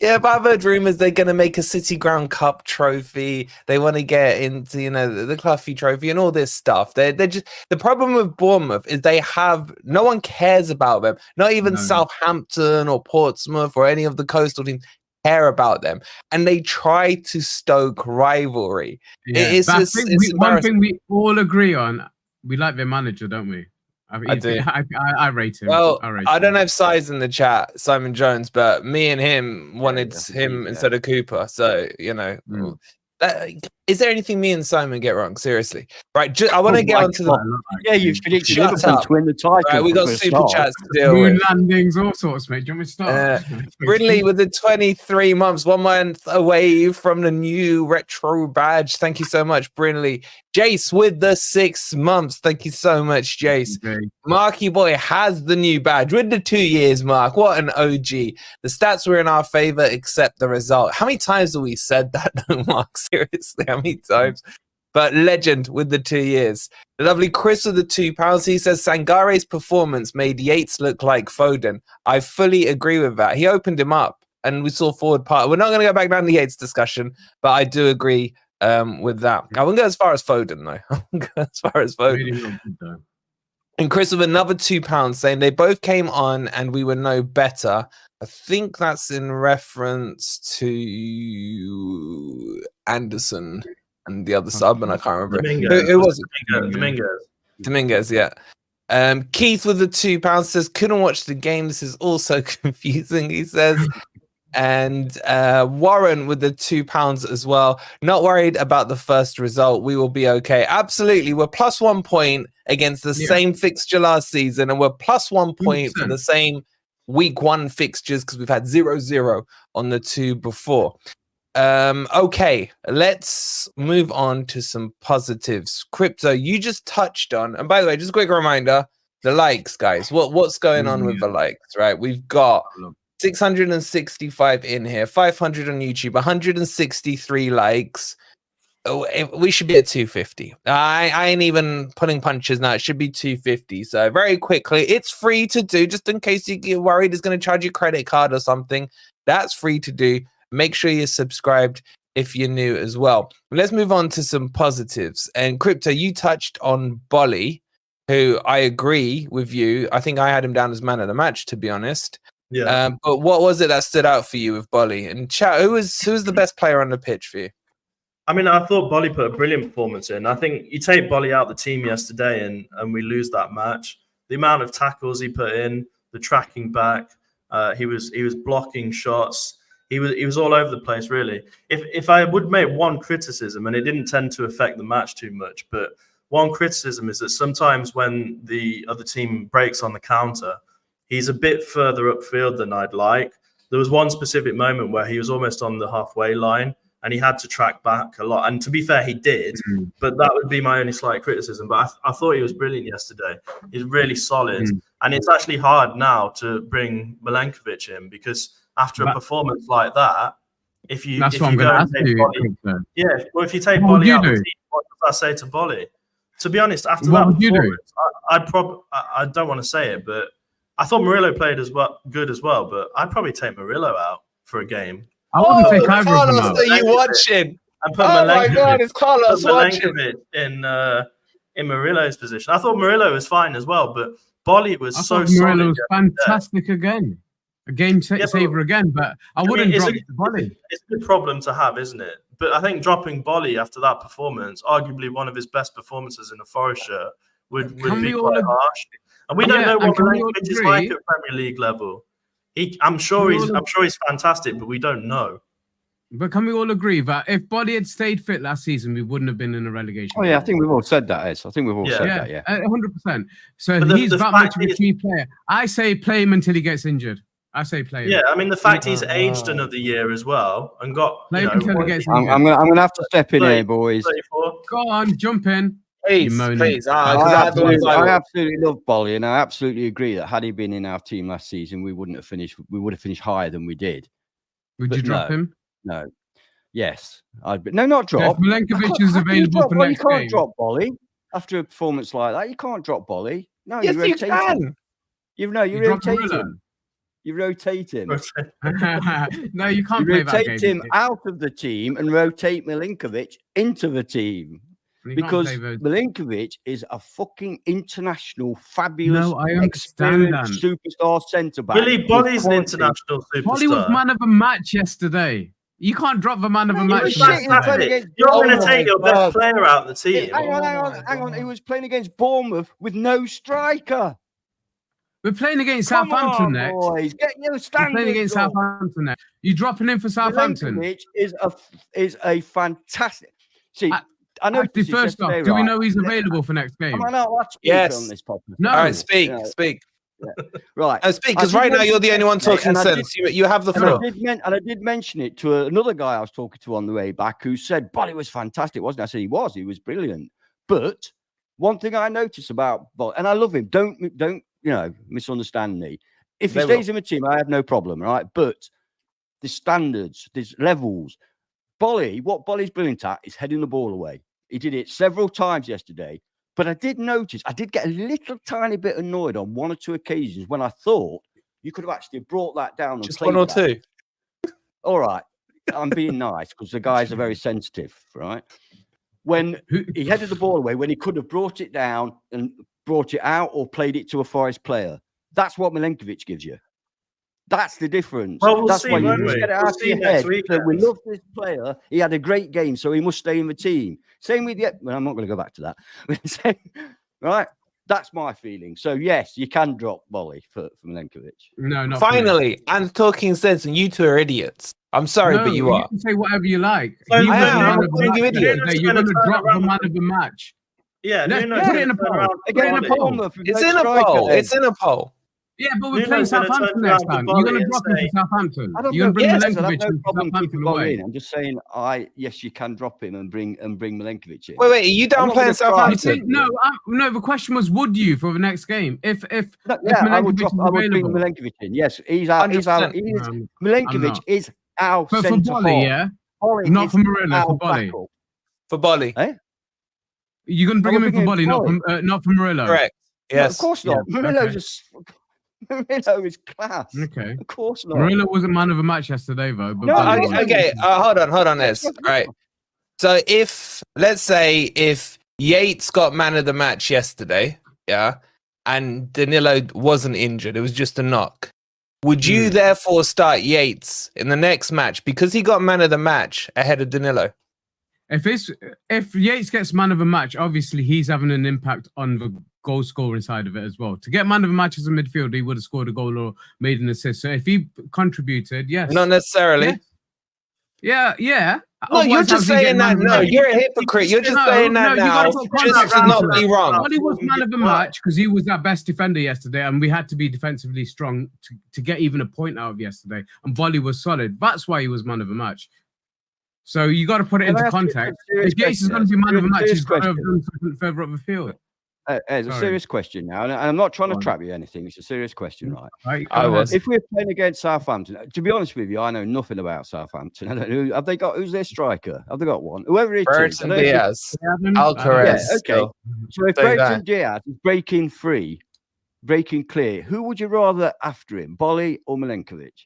Yeah, but I've heard rumors they're going to make a City Ground Cup trophy. They want to get into, you know, the Cluffy Trophy and all this stuff. They're just, the problem with Bournemouth is they have, no one cares about them. Not even Southampton or Portsmouth or any of the coastal teams care about them, and they try to stoke rivalry. It's just one thing we all agree on: we like their manager, don't we? I do. I rate him. Well, I don't have size in the chat, Simon Jones, but me and him wanted him instead of Cooper. So, you know, is there anything me and Simon get wrong? Seriously. Right. I want to get onto the. Yeah, you've predicted Liverpool to win the title. Right, we got super chats to deal Moon with. landings, all sorts, mate. Do you want me to start? Brindley with the 23 months, 1 month away from the new retro badge. Thank you so much, Brindley. Jace with the 6 months. Thank you so much, Jace. Okay. Marky Boy has the new badge with the 2 years mark. What an OG. The stats were in our favor, except the result. How many times have we said that, Mark? Seriously, how many times? But legend with the 2 years. The lovely Chris with the £2. He says Sangare's performance made Yates look like Foden. I fully agree with that. He opened him up and we saw forward part. We're not going to go back down the Yates discussion, but I do agree with that. I wouldn't go as far as Foden, though. I wouldn't go as far as Foden. And Chris with another £2 saying they both came on and we were no better. I think that's in reference to Anderson and the other sub, and I can't remember. Who was it? Dominguez, yeah. Keith with the £2 says, couldn't watch the game. This is also confusing, he says. And Warren with the £2 as well. Not worried about the first result. We will be okay. Absolutely. We're plus 1 point against the same fixture last season, and we're plus 1 point 100%. For the same week 1 fixtures because we've had 0-0 on the 2 before. Okay, let's move on to some positives. Crypto, you just touched on, and by the way, just a quick reminder, the likes, guys. What's going on with the likes, right? We've got 665 in here, 500 on YouTube, 163 likes. Oh, we should be at 250. I ain't even pulling punches now. It should be 250. So very quickly, it's free to do, just in case you get worried it's going to charge your credit card or something. That's free to do. Make sure you're subscribed if you're new as well. Let's move on to some positives. And Crypto, you touched on Bolly, who I agree with you. I think I had him down as man of the match, to be honest. Yeah. But what was it that stood out for you with Bolly? And chat, who was the best player on the pitch for you? I mean, I thought Bolly put a brilliant performance in. I think you take Bolly out the team yesterday and we lose that match. The amount of tackles he put in, the tracking back, he was blocking shots. He was all over the place, really. If I would make one criticism, and it didn't tend to affect the match too much, but one criticism is that sometimes when the other team breaks on the counter, he's a bit further upfield than I'd like. There was one specific moment where he was almost on the halfway line and he had to track back a lot. And to be fair, he did, but that would be my only slight criticism. But I thought he was brilliant yesterday. He's really solid. And it's actually hard now to bring Milenkovic in because after a performance like that, if you go and take Bolly, if you take Bolly out, what does that say to Bolly? To be honest, after that performance, I don't want to say it, but I thought Murillo played good as well, but I'd probably take Murillo out for a game. I wouldn't take either of them out. Are you watching? And put my God, it's Carlos watching in Murillo's position. I thought Murillo was fine as well, but Bolly was so solid. Murillo was fantastic again. a game saver again, but I wouldn't drop Bolly. It's a good problem to have, isn't it? But I think dropping Bolly after that performance, arguably one of his best performances in a Forest shirt, would be quite harsh. And we don't know what Milenkovic is like at Premier League level. I'm sure he's fantastic, but we don't know. But can we all agree that if Bolly had stayed fit last season, we wouldn't have been in a relegation? Oh yeah, I think we've all said that, Ez. I think we've all said that, yeah. 100%. So he's that much of a key player. I say play him until he gets injured. I say play him. Yeah, I mean the fact he's aged another year as well and got. Play him until he gets injured. I'm gonna have to step in here, boys. 34. Go on, jump in. Please. I absolutely love Bolly, and I absolutely agree that had he been in our team last season, we would have finished higher than we did. Would you drop him? No. Yes. Not drop. If Milenkovic is available for next game. You can't drop Bolly after a performance like that. You can't drop Bolly. No, yes, you can. You rotate him. You rotate him. No, you can't. You rotate him out of the team and rotate Milenkovic into the team. Because Milenkovic is a fucking international, fabulous, experienced superstar centre-back. Billy Bolly's an international superstar. Bolly was man of the match yesterday. You can't drop the man of the match. You're going to take your best player out of the team. Hang on. He was playing against Bournemouth with no striker. We're playing against Southampton next. Boys, get your standards. We're playing against Southampton next. You dropping him for Southampton? Milenkovic is a fantastic. See, I know. First off, do we know he's available for next game? Yes. On this podcast. No. All right, speak. Yeah. Right. Speak, because right now you're the only one talking sense. You have the floor. I did mention it to another guy I was talking to on the way back who said, Bolly was fantastic, wasn't he? I said he was brilliant. But one thing I noticed about Bolly, and I love him, don't misunderstand me. If he stays in the team, I have no problem, right? But the standards, there's levels. What Bolly's brilliant at is heading the ball away. He did it several times yesterday. But I did get a little tiny bit annoyed on one or two occasions when I thought you could have actually brought that down. Just one or two. All right. I'm being nice because the guys are very sensitive, right? When he headed the ball away, when he could have brought it down and brought it out or played it to a Forest player. That's what Milenkovic gives you. That's the difference. Well, that's why you just get it out of your head. So we love this player. He had a great game, so he must stay in the team. Same with I'm not going to go back to that. Right? That's my feeling. So yes, you can drop Bolly for Milenkovic. No, not finally. And talking sense, and you two are idiots. I'm sorry, but you are. You can say whatever you like. I'm calling you idiots. You're going to drop the man of the match. Yeah, put it in a poll. It's in a poll. Yeah, but we're playing Southampton next time. You're going to drop him for Southampton. You're going to bring Milenkovic to Southampton away. I'm just saying, yes, you can drop him and bring Milenkovic in. Wait, are you down playing Southampton? No. The question was, would you for the next game? If I would bring Milenkovic in. Yes, Milenkovic is our centre for Bolly, yeah, not for Murillo. For Bolly. For Bolly, you're going to bring him in for Bolly, not for Murillo. Correct. Yes, of course not. Murillo is class. Okay. Of course not. Murillo wasn't man of the match yesterday, though. But okay. Hold on, Ez. Right. So let's say if Yates got man of the match yesterday, yeah, and Danilo wasn't injured, it was just a knock. Would you therefore start Yates in the next match because he got man of the match ahead of Danilo? If Yates gets man of the match, obviously he's having an impact on the goal scoring side of it as well. To get man of the match as a midfielder, he would have scored a goal or made an assist. So if he contributed, yes. Not necessarily. Yeah. No, you're just saying that. No, you're a hypocrite. You're just saying that now. Just to not be wrong. Bolly was man of the match because he was our best defender yesterday, and we had to be defensively strong to get even a point out of yesterday. And Bolly was solid. That's why he was man of the match. So you got to put it into context. If Yates is going to be man of the match, he's got to have done something further up the field. It's a serious question now, and I'm not trying to trap you or anything. It's a serious question, right? If we're playing against Southampton, to be honest with you, I know nothing about Southampton. I don't know. Have they got who's their striker? Have they got one? Whoever it is. Burton Diaz, Alcaraz. Yeah, okay. So if Burton Diaz is breaking free, breaking clear, who would you rather after him, Bolly or Milenkovic?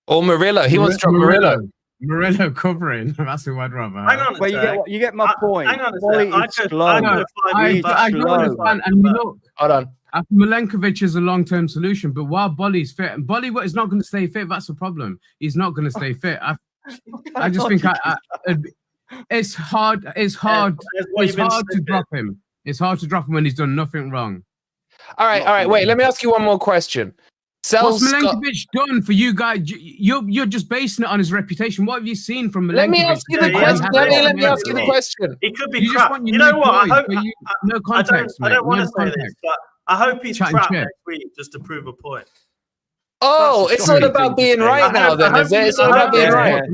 Or Murillo? He wants to drop Murillo. Murillo covering. That's who I'd rather. Hang on a sec. You get my point. Hang on a sec. I could understand. And look, hold on. Milenkovic is a long-term solution, but while Bolly's fit, and Bolly is not going to stay fit. That's the problem. He's not going to stay fit. I just think it's hard. It's hard to drop him. It's hard to drop him when he's done nothing wrong. All right. Wait, let me ask you one more question. What's Milenkovic done for you guys? You're just basing it on his reputation. What have you seen from Milenkovic? Let me ask you the question. Let me ask you the question. It could be crap. You know what? No context. I don't want to say this, but I hope he's crap next week just to prove a point. Oh, it's all about being right now, then, is it? It's all about being right.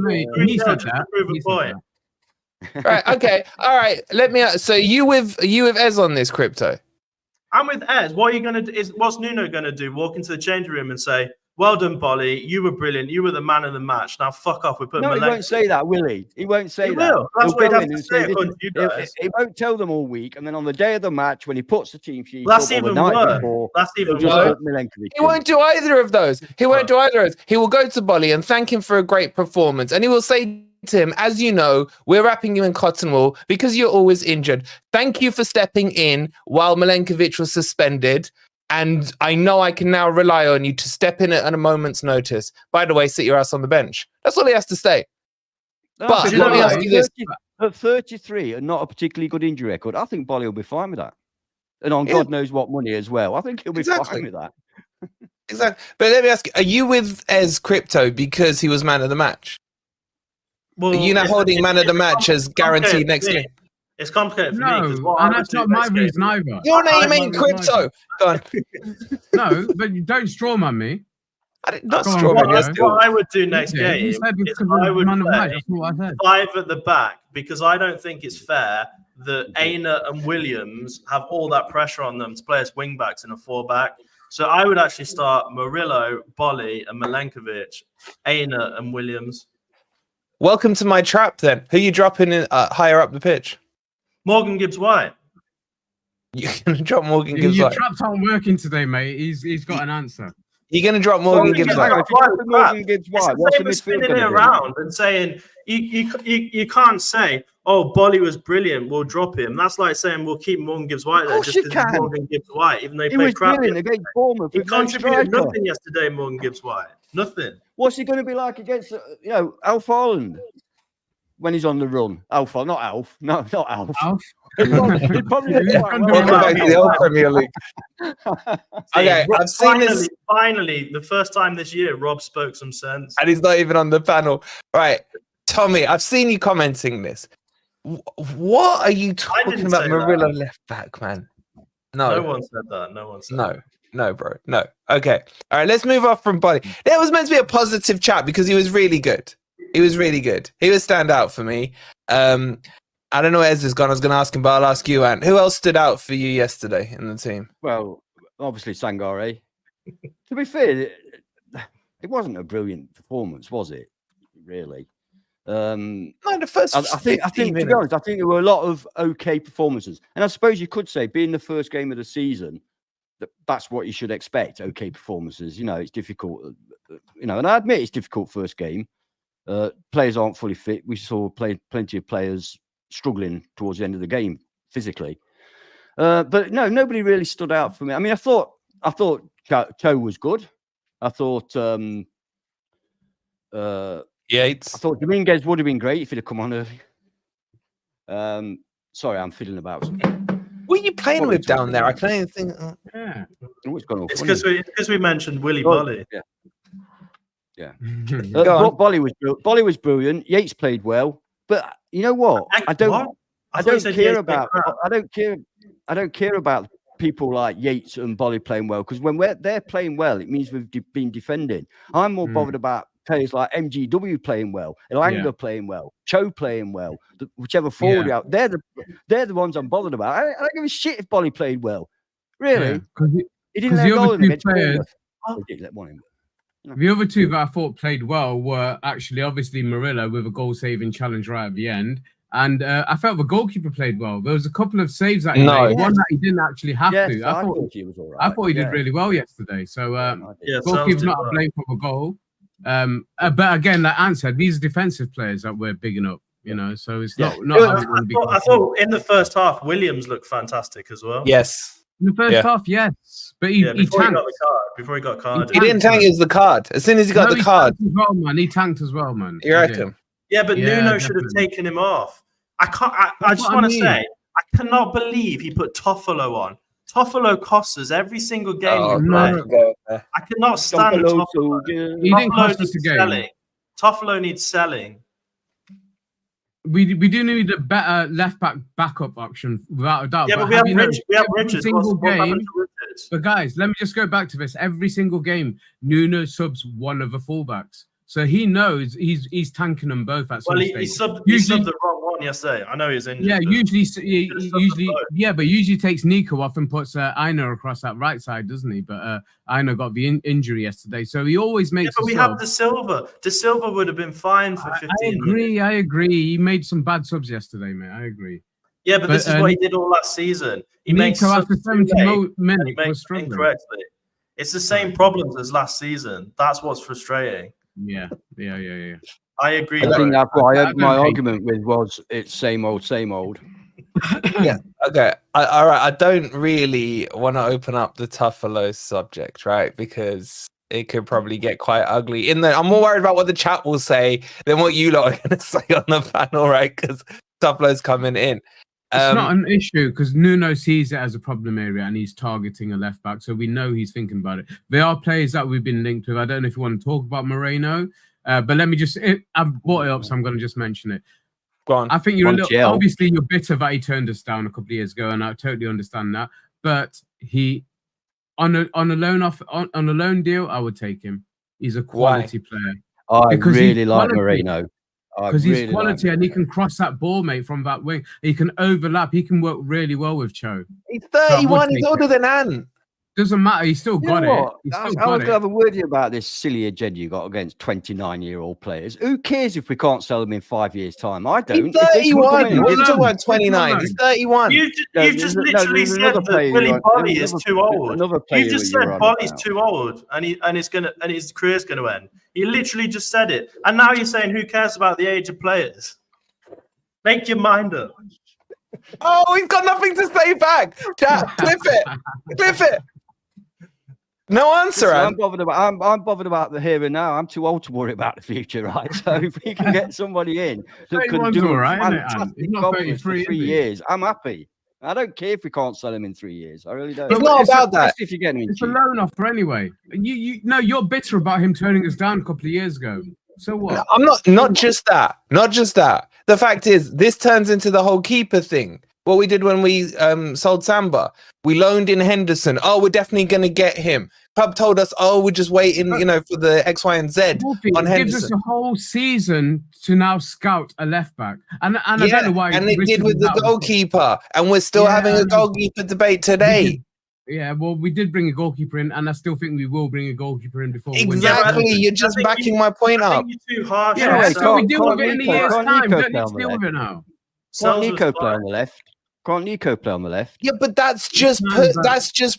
He said that. Prove a point. Right. Okay. All right. Let me. So you with Ez on this crypto? I'm with Ez. What are you gonna do? What's Nuno gonna do? Walk into the changing room and say, "Well done, Bolly. You were brilliant. You were the man of the match. Now fuck off." He won't say that, will he? He won't say that. Will. That's what he'd have to say. He won't tell them all week, and then on the day of the match, when he puts the team sheet, that's even worse. That's even worse. He won't do either of those. He won't do either of those. He will go to Bolly and thank him for a great performance, and he will say to him, as you know, we're wrapping you in cotton wool because you're always injured. Thank you for stepping in while Milenkovic was suspended. And I know I can now rely on you to step in at a moment's notice. By the way, sit your ass on the bench. That's all he has to say. But let me ask you this. At 33 and not a particularly good injury record, I think Bolly will be fine with that. And on God knows what money as well. I think he'll be fine with that. Exactly. But let me ask you, are you with Ez Crypto because he was man of the match? Well, are you not holding man of the match as guaranteed next year? It's complicated for me. And that's not my reason either. Your name ain't Crypto. Go on. No, but you don't strawman me. Not strawman. What I would do next game is I would play 5 at the back because I don't think it's fair that Aina and Williams have all that pressure on them to play as wing backs in a 4-back. So I would actually start Murillo, Bolly, and Milenkovic, Aina and Williams. Welcome to my trap, then. Who are you dropping in higher up the pitch? Morgan Gibbs-White. You're going to drop Morgan Gibbs-White? Your traps aren't working today, mate. He's got an answer. You're going to drop Morgan Gibbs-White? Morgan Gibbs-White. What's the midfield going around and saying you can't say, "Oh, Bolly was brilliant. We'll drop him." That's like saying we'll keep Morgan Gibbs-White there just because Morgan Gibbs-White, even though he played crap against Bournemouth. He contributed nothing yesterday, Morgan Gibbs-White. Nothing. What's he going to be like against Alf Holland when he's on the run? Alpha, not Alf. No, not Alf. He'd probably welcome back to the old Premier League. Okay, I've seen this. Finally, the first time this year, Rob spoke some sense, and he's not even on the panel. Right, Tommy, I've seen you commenting this. What are you talking about, Murillo left back, man? No one said that. No one said that. No, bro. No. Okay. All right. Let's move off from Bolly. That was meant to be a positive chat because he was really good. He was really good. He would stand out for me. I don't know where Ez has gone. I was going to ask him, but I'll ask you, Ant. Who else stood out for you yesterday in the team? Well, obviously Sangare. To be fair, it wasn't a brilliant performance, was it? Really? No, the first. I think to be honest, I think there were a lot of okay performances, and I suppose you could say, being the first game of the season, that's what you should expect. Okay performances. It's difficult. And I admit it's difficult first game. Players aren't fully fit. We saw plenty of players struggling towards the end of the game physically. But no, nobody really stood out for me. I mean, I thought Cho was good. I thought Yates. I thought Dominguez would have been great if he'd have come on early. Sorry, I'm fiddling about something. What are you playing with down there? I can't even think. Yeah. It's because we mentioned Willy Bolly. Yeah. Bolly was brilliant. Yates played well, but you know what? I don't care about people like Yates and Bolly playing well, because when they're playing well, it means we've been defending. I'm more bothered about players like MGW playing well, Elanga playing well, Cho playing well, whichever forward out. They're the ones I'm bothered about. I don't give a shit if Bolly played well. Really? He didn't let goal in against Bournemouth. He did let one in. The other two that I thought played well were actually obviously Murillo with a goal-saving challenge right at the end. And I felt the goalkeeper played well. There was a couple of saves that he made. One that he didn't actually have to. I thought he was all right. I thought he did really well yesterday. So goalkeeper's not a blame for the goal. But again, like Ant said, these are defensive players that we're bigging up. So it's not. I thought in the first half, Williams looked fantastic as well. Yes. In the first half, yes. But he tanked. Before he got carded. He didn't tank, it was the card. As soon as he got the card. He tanked as well, man. You reckon? Yeah, but Nuno should have taken him off. I just want to say, I cannot believe he put Toffolo on. Toffolo costs us every single game. I cannot stand Toffolo. He didn't cost us a game. Toffolo needs selling. We do need a better left back backup option without a doubt. Yeah, but we have Richards. But guys, let me just go back to this. Every single game, Nuno subs one of the fullbacks, so he knows he's tanking them both at some stage. He subbed the wrong one yesterday. I know he's injured. Yeah, but usually takes Nico off and puts Aina across that right side, doesn't he? But Aina got the injury yesterday, so he always makes. Yeah, but we have De Silva. De Silva would have been fine for 15 minutes. I agree. He made some bad subs yesterday, mate. I agree. Yeah, but this is what he did all last season. He makes after 70 minutes was struggling incorrectly. It's the same problems as last season. That's what's frustrating. Yeah. I agree. I think that's what my argument with was it's same old. Yeah. Okay. All right. I don't really want to open up the Toffolo subject, right? Because it could probably get quite ugly. I'm more worried about what the chat will say than what you lot are going to say on the panel, right? Because Toffolo's coming in. It's not an issue because Nuno sees it as a problem area and he's targeting a left back, so we know he's thinking about it. There are players that we've been linked with. I don't know if you want to talk about Moreno, but let me I've brought it up, so I'm going to just mention it. Go on. I think you're obviously you're bitter that he turned us down a couple of years ago, and I totally understand that. But he on a loan deal, I would take him. He's a quality player. I really like Moreno. Because he's quality and he can cross that ball, mate, from that wing. He can overlap. He can work really well with Cho. He's 31. He's older than Ant. Doesn't matter. He's still got it. I was going to have a word about this silly agenda you got against 29-year-old players. Who cares if we can't sell them in 5 years' time? I don't. He's 31. You're talking about 29. He's 31. You've just literally said that Willy Bolly is too old. You just said Bolly's too old and his career's going to end. You literally just said it. And now you're saying who cares about the age of players? Make your mind up. Oh, he's got nothing to say back. Chat, clip it. No answer. I'm bothered about the here and now. I'm too old to worry about the future, right? So if we can get somebody in that can do fantastic job for 3 years, I'm happy. I don't care if we can't sell him in 3 years. I really don't. It's not about that. If you get him in it's a loan offer anyway. You're bitter about him turning us down a couple of years ago. So what? No, I'm not just that. Not just that. The fact is, this turns into the whole keeper thing. What we did when we sold Samba, we loaned in Henderson. Oh, we're definitely going to get him. Club told us, oh, we're just waiting, for the X, Y, and Z on Henderson. It gives us a whole season to now scout a left back, and I don't know why. And it did with the goalkeeper, and we're still having a goalkeeper debate today. Yeah, well, we did bring a goalkeeper in, and I still think we will bring a goalkeeper in before. Exactly, you're just backing my point up. You're too harsh. Yeah, so we deal with it in a year's time. Don't need to deal with it now. Can't Nico play on the left? Can't Nico play on the left? Yeah, but that's just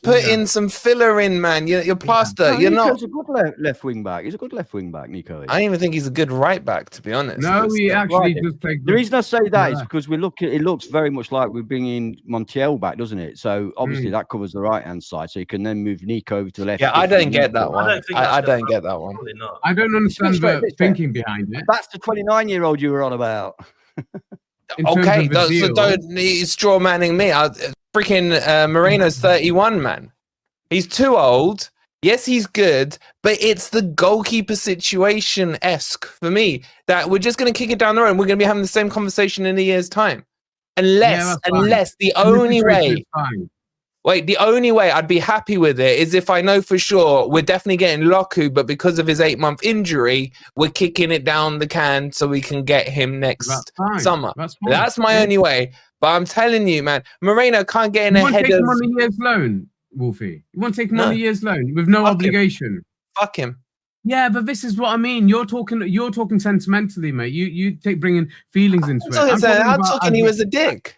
putting some filler in, man. You're plaster. You're not. He's a good left wing back. He's a good left wing back, Nico. I don't even think he's a good right back, to be honest. No, he actually does play good. The reason I say that is because it looks very much like we're bringing Montiel back, doesn't it? So obviously that covers the right hand side, so you can then move Nico over to the left. Yeah, I don't get that one. I don't get that one. I don't understand the thinking behind it. That's the 29-year-old you were on about. Okay, so don't straw manning me. Freaking Moreno's 31, man. He's too old. Yes, he's good, but it's the goalkeeper situation-esque for me that we're just going to kick it down the road and we're going to be having the same conversation in a year's time. Unless the only way... Wait, the only way I'd be happy with it is if I know for sure we're definitely getting Loku, but because of his 8-month injury, we're kicking it down the can so we can get him next summer. That's my only way. But I'm telling you, man, Moreno can't get in ahead of... You want to take him on a year's loan, Wolfie? You want to take him on a year's loan with no obligation? Fuck him. Yeah, but this is what I mean. You're talking sentimentally, mate. You take bringing feelings into it. I'm talking he was a dick.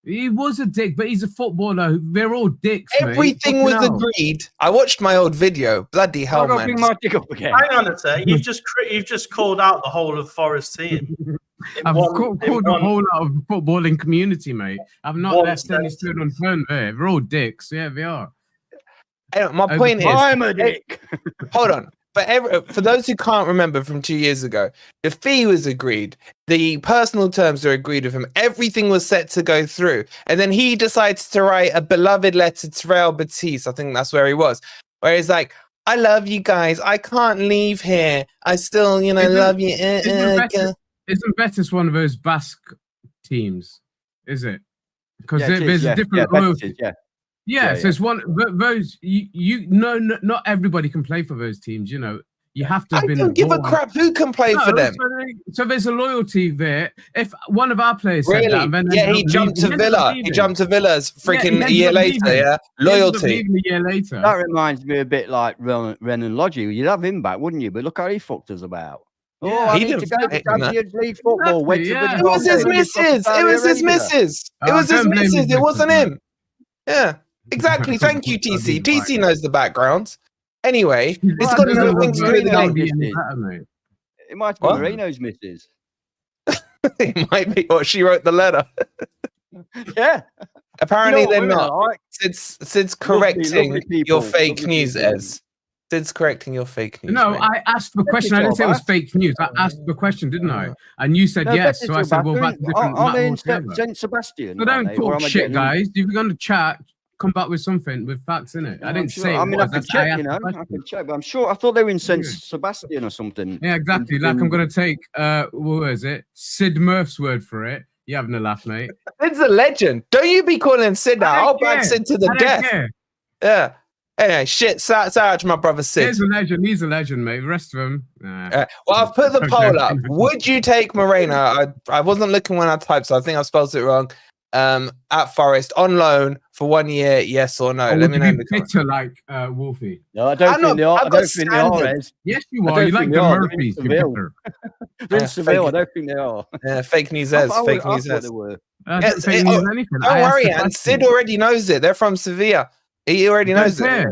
He was a dick, but he's a footballer. They're all dicks. Everything was agreed. I watched my old video. Bloody hell, man! Bring my dick up again. Hang on a sec. You've just called out the whole of Forest team. I've called the whole out of the footballing community, mate. I've not left any stone unturned there. They're all dicks. Yeah, they are. Anyway, my point is, I'm a dick. hold on. For those who can't remember from 2 years ago, the fee was agreed. The personal terms were agreed with him. Everything was set to go through. And then he decides to write a beloved letter to Real Betis. I think that's where he was. Where he's like, I love you guys. I can't leave here. I still, love you. Isn't Betis one of those Basque teams? Is it? Because there's a different loyalty. So it's one those not everybody can play for those teams. You have to. I don't give a crap who can play for them. So there's a loyalty there. If one of our players said that, then he jumped to Villa. He jumped to Villa's freaking a year later. Yeah, loyalty. A year later. That reminds me a bit like Renan Lodgy. You'd have him back, wouldn't you? But look how he fucked us about. Yeah, he didn't go to Champions League football. It was his missus. It was his missus. It was his missus. It wasn't him. Yeah, exactly. Thank you, TC. TC knows the backgrounds. Anyway, it's got nothing to do with the game. It might be Moreno's missus. It might be, or she wrote the letter. Yeah. Apparently they're not. Like. Sid's correcting your fake news, Ez. Sid's correcting your fake news. No, mate. I asked the question. I didn't say it was fake news. I asked the question, didn't I? And you said yes. So I said, well, that's different. I mean, St. Sebastian. So don't talk shit, guys. If you're going to chat, come back with something with facts in it. I didn't say. I mean, I could check, I could check, but I'm sure. I thought they were in St. Sebastian or something. Yeah, exactly. Like I'm going to take, what is it? Sid Murph's word for it. You having a laugh, mate? Sid's a legend. Don't you be calling Sid now? I'll back Sid to the death. Yeah. Anyway, shout out to my brother Sid. He's a legend. He's a legend, mate. The rest of them. Well, I've put the poll up. Would you take Moreno? I wasn't looking when I typed, so I think I spelled it wrong. At Forest on loan for 1 year, yes or no? Let me know. Picture like Wolfie. No, I don't think they are. I don't think they are. Yes, you are. You like the Murphys. In Seville, I don't think they are. Yeah, fake news. Fake news. Don't worry, and Sid already knows it. They're from Sevilla. He already knows it.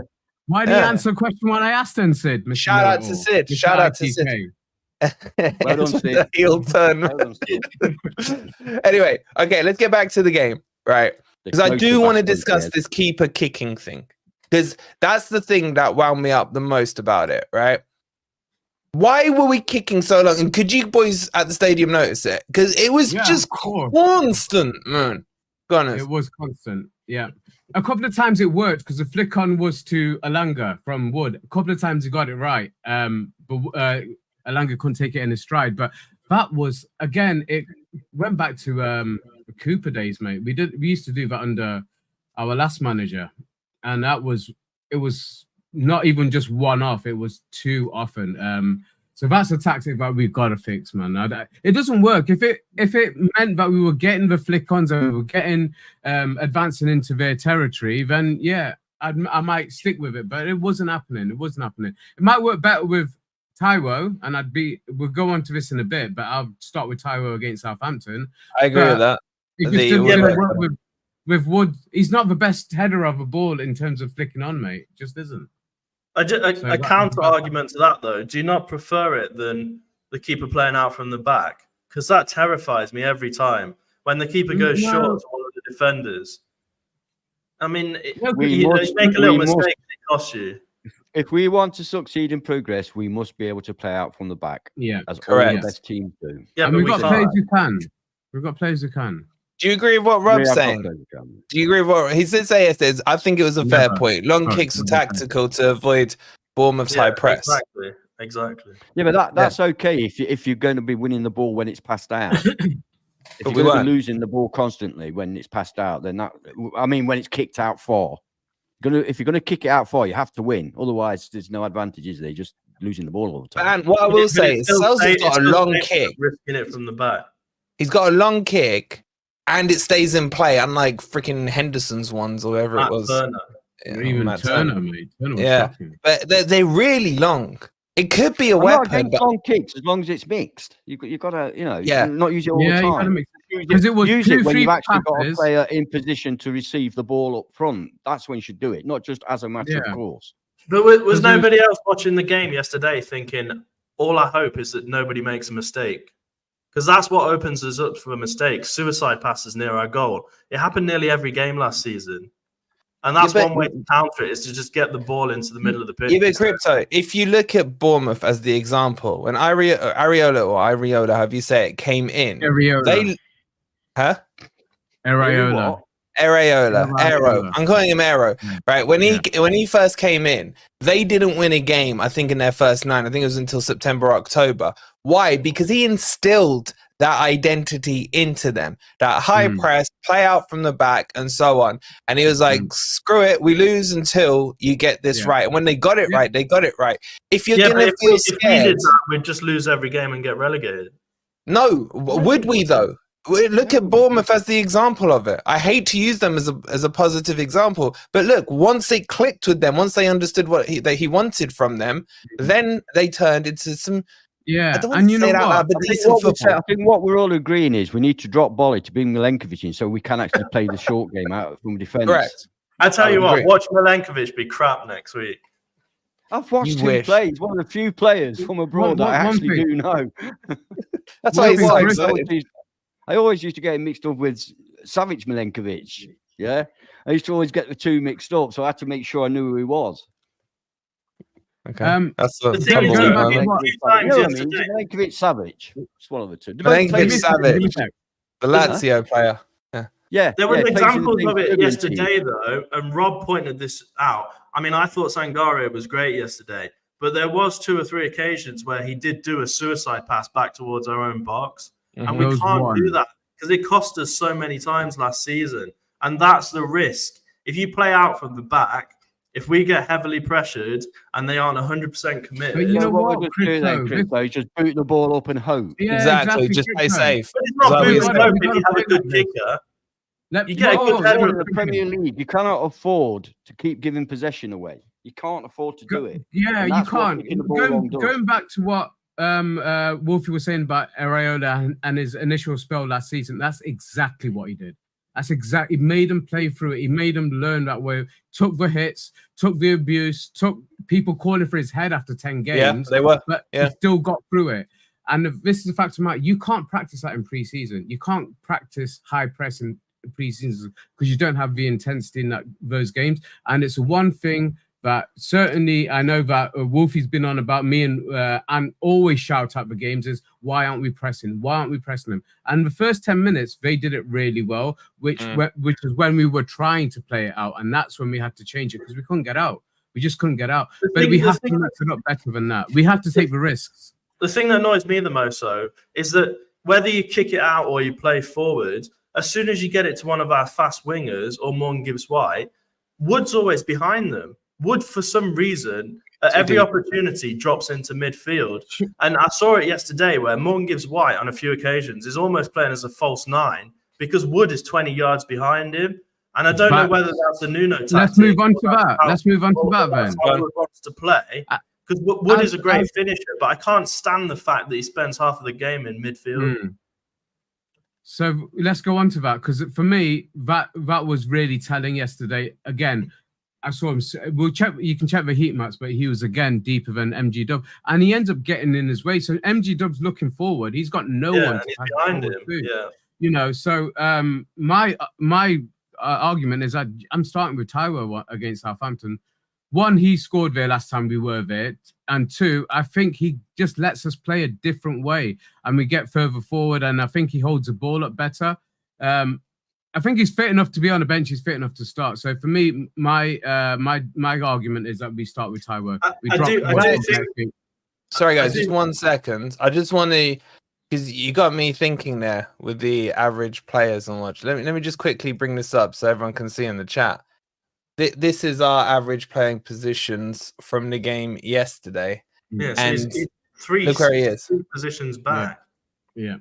Why did you answer the question when I asked then, Sid? Shout out to Sid. Shout out to Sid. Well done, Sid. Heel turn. Anyway, okay, let's get back to the game, right? Because I do want to discuss this keeper kicking thing, because that's the thing that wound me up the most about it, right? Why were we kicking so long? And could you boys at the stadium notice it? Because it was just constant, man. It was constant, yeah. A couple of times it worked because the flick on was to Elanga from Wood. A couple of times he got it right, but Elanga couldn't take it in his stride. But that was, again, it went back to the Cooper days, mate. We used to do that under our last manager, and it was not even just one off; it was too often. So that's a tactic that we've got to fix, man. It doesn't work. If it meant that we were getting the flick-ons and we were getting advancing into their territory, then yeah, I might stick with it. But it wasn't happening. It wasn't happening. It might work better with Taiwo, and we'll go on to this in a bit, but I'll start with Taiwo against Southampton. I agree with that. It just didn't work with Wood. He's not the best header of a ball in terms of flicking on, mate. Just isn't. A counter argument to that, though, do you not prefer it than the keeper playing out from the back? Because that terrifies me every time when the keeper goes short to one of the defenders. I mean, you make a little mistake and it costs you. If we want to succeed and progress, we must be able to play out from the back. Yeah, as correct. All the best teams do. Yeah, but we've got players who can. We've got players who can. Do you agree with what Rob's saying? Do you agree with what he did say yesterday? I think it was a fair point. Long kicks were tactical to avoid Bournemouth's high press. Exactly. Yeah, but that's okay if you're going to be winning the ball when it's passed out. If you're going to be losing the ball constantly when it's passed out, then when it's kicked out for. If you're going to kick it out for, you have to win. Otherwise, there's no advantage, is there? You're just losing the ball all the time. And what I will say is, Selz's got a long kick. Risking it from the back. He's got a long kick, and it stays in play, unlike freaking Henderson's ones or whatever it was. Even Turner, mate. Turner was shocking. But they're really long. It could be a weapon. But long kicks, as long as it's mixed. You've got to, not use it all the time. Because it was use it when you've actually got a player in position to receive the ball up front. That's when you should do it, not just as a matter of course. But was nobody else watching the game yesterday thinking, all I hope is that nobody makes a mistake? Because that's what opens us up for mistakes. Suicide passes near our goal. It happened nearly every game last season. And that's one way to counter it, is to just get the ball into the middle of the pitch. Yeah, but Crypto, if you look at Bournemouth as the example, when Areola, however you say it, came in, Areola. Areola. I'm calling him Aero. Right. When he first came in, they didn't win a game, I think, in their first 9. I think it was until September, October. Why? Because he instilled that identity into them, that high press, play out from the back, and so on. And he was like, screw it, we lose until you get this right. And when they got it right, they got it right. If you're going to feel scared... If we did that, we'd just lose every game and get relegated. No, would we, though? Look at Bournemouth as the example of it. I hate to use them as a positive example, but look, once it clicked with them, once they understood what he wanted from them, then they turned into some... Yeah, and you know what? I think what we're all agreeing is we need to drop Bolly to bring Milenkovic in so we can actually play the short game out from defence. Correct. I tell you what, watch Milenkovic be crap next week. I've watched him play. He's one of the few players from abroad that I actually do know. That's why he's so excited. I always used to get him mixed up with Savic Milenkovic. Yeah, I used to always get the two mixed up, so I had to make sure I knew who he was. Okay, that's the thing is, Milenkovic, Savic. It's one of the two. Milenkovic, Savic, the Lazio player. Yeah, there were examples of it yesterday, though, and Rob pointed this out. I mean, I thought Sangare was great yesterday, but there was 2 or 3 occasions where he did do a suicide pass back towards our own box. And we can't do that because it cost us so many times last season. And that's the risk. If you play out from the back, if we get heavily pressured and they aren't 100% committed. But you know what? Crypto, just boot the ball up and hope. Yeah, exactly. Just play safe. But it's not boot and hope if you have a good kicker. You get a good header in the Premier League. You cannot afford to keep giving possession away. You can't afford to do it. Yeah, you can't. Going back to what Wolfie was saying about Areola and his initial spell last season, that's exactly what he did. That's exactly, he made them play through it. He made them learn that way. Took the hits, took the abuse, took people calling for his head after 10 games. Yeah, they were. But he still got through it. And this is the fact of the matter. You can't practice that in pre-season. You can't practice high press in pre-season because you don't have the intensity in those games. And it's one thing that certainly I know that Wolfie's been on about me and always shout out the games is, why aren't we pressing? Why aren't we pressing them? And the first 10 minutes, they did it really well, which is when we were trying to play it out. And that's when we had to change it because we couldn't get out. We just couldn't get out. But we have to mix it up better than that. We have to take the risks. The thing that annoys me the most, though, is that whether you kick it out or you play forward, as soon as you get it to one of our fast wingers or Morgan Gibbs-White, Wood's always behind them. Wood, for some reason, at every opportunity, drops into midfield. And I saw it yesterday where Morgan Gibbs-White, on a few occasions, is almost playing as a false 9 because Wood is 20 yards behind him. And I don't know whether that's a Nuno tactic. Let's move on to that. Let's move on to that then. Wood wants to play. Because Wood is a great finisher, but I can't stand the fact that he spends half of the game in midfield. So let's go on to that, because for me, that was really telling yesterday. Again, I saw him. We'll check. You can check the heat maps, but he was again deeper than MG Dub, and he ends up getting in his way. So MG Dub's looking forward. He's got no one to pass behind him. Yeah, you know. So my argument is that I'm starting with Taiwo against Southampton. 1, he scored there last time we were there, and 2, I think he just lets us play a different way, and we get further forward, and I think he holds the ball up better. I think he's fit enough to be on the bench. He's fit enough to start. So for me, my argument is that we start with Taiwo. Sorry, guys, just 1 second. I just want to, because you got me thinking there with the average players and watch. Let me just quickly bring this up so everyone can see in the chat. This is our average playing positions from the game yesterday. Yeah, and he's look where he is. 3 positions back. Yeah.